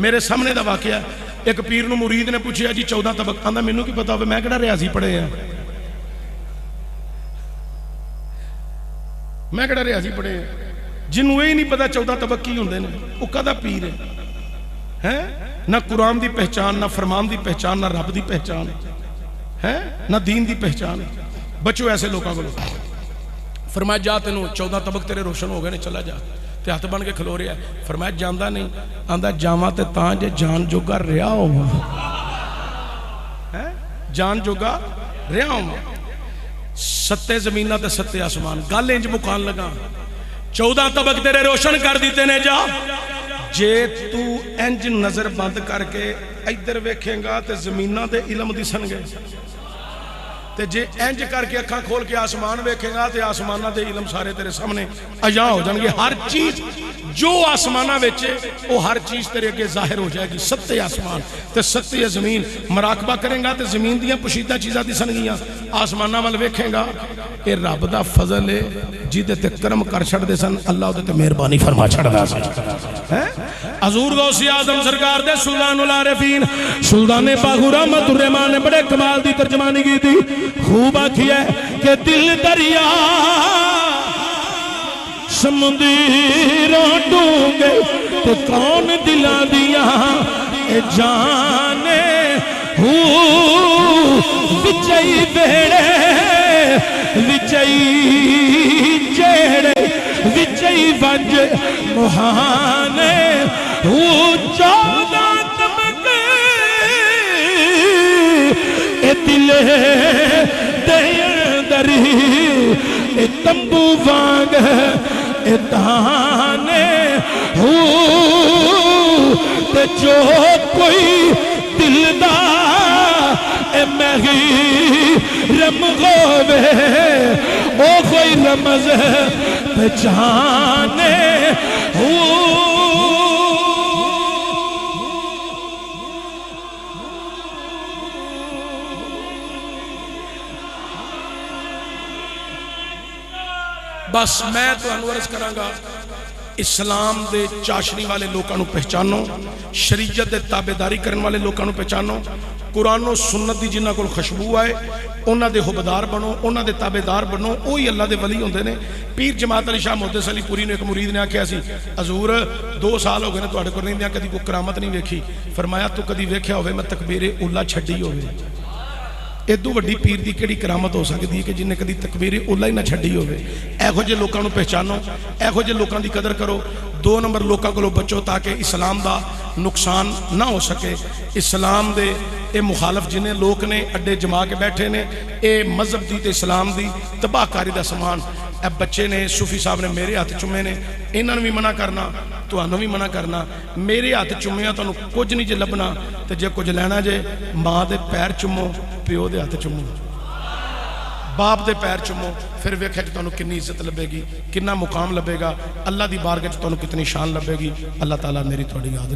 میرے سامنے دا واقعہ ایک پیر نو مرید نے پوچھیا جی 14 طبق آندا مینوں کی پتہ ہوے میں کیڑا ریاضی پڑھے ہیں میں کیڑا ریاضی پڑھے ہیں جنوں یہ نہیں پتا 14 طبق کی ہوندے نے وہ کدا پیر ہے نہ قرآن دی پہچان نہ فرمان دی پہچان نہ رب دی پہچان ہے نہ دین دی پہچان بچو ایسے لوگوں کو فرمایا جا تینوں 14 طبق تیرے روشن ہو گئے نے چلا جا تے ہاتھ بن کے کھلو رہا ہے فرمایا جاندا نہیں آندا جاواں تے تاں جے جان جوگا رہیا ہو جان جوگا رہیا ہو 7 زمیناں تے 7 آسمان گل انج مکان لگا 14 طبق تیرے روشن کر دیتے نے جا جے تو انج نظر بند کر کے ادھر ویکھیں گا تے زمیناں دے علم دسن گے تے جے انج کر کے اکھاں کھول کے آسمان ویکھیں گا تے آسماناں دے علم سارے تیرے سامنے عیاں ہو جان گے ہر چیز جو آسماناں وچ وہ ہر چیز تیرے اگے ظاہر ہو جائے گی 7 آسمان تے 7 زمین مراقبہ کریں گا تے زمین دیاں پوشیدہ چیزاں دسن گیاں آسماناں ول ویکھیں گا اے رب دا فضل ہے جدے تے کرم کر چھڑ دے سن اللہ دے تے مہربانی فرما چھڑدا سی حضور غوث اعظم سرکار دے سلطان العارفین سلطان باہو رحمت الرحمان نے بڑے کمال دی ترجمانی کی تھی خوب آکھی ہے کہ دل دریا سمندروں ڈونگے تو کون دلا دیا اے جانے وچائی بیڑے وچائی جیڑے وچائی ونج مہانے 14 طبق اے دلے دین دری اے تمبو وانگ اے تانے تے جو کوئی دل دا اے مہی رم غوے او کوئی رمز پہچانے بس میں تو انورز کراں گا اسلام دے چاشنی والے لوگوں کو پہچانو شریعت دے تابعداری کرنے والے لوگوں کو پہچانو قرآن و سنت دی جنہ کو خوشبو آئے انہاں دے حبدار بنو انہاں دے تابعدار بنو وہی اللہ دے ولی ہوندے نے پیر جماعت علی شاہ محدث علی پوری نے ایک مرید نے آکھیا سی حضور 2 سال ہو گئے نے تواڈے کول رہندیاں کدی کوئی کرامت نہیں ویکھی فرمایا تو کدی ویکھیا ہوے میں تکبیر اولا چھڈی ہوے ادو وڈی پیر دی کیڑی کرامت ہو سکتی ہے کہ جن نے کدی تکبیر اولا ہی نہ چھڈی ہوے ایہو جے لوکاں نو پہچانو ایہو جے لوکاں دی قدر کرو 2 نمبر لوکاں کولوں بچو تاکہ اسلام دا نقصان نہ ہو سکے اسلام دے اے مخالف جنہیں لوگ نے اڈے جما کے بیٹھے نے اے مذہب دی تے اسلام دی تباہ کاری دا سامان اے بچے نے صوفی صاحب نے میرے ہاتھ چومے نے انہاں نوں بھی منع کرنا تانوں بھی منع کرنا میرے ہاتھ چومیا تانوں کچھ نہیں جے لبنا تے جے کچھ لینا جے ماں دے پیر چومو پیو دے ہاتھ چومو باپ دے پیر چومو پھر ویکھے کہ تانوں کتنی عزت لبے گی کتنا مقام لبے گا اللہ دی بارگاہ وچ تانوں کتنی شان لبے گی اللہ تعالیٰ میری تہاڈی حاضری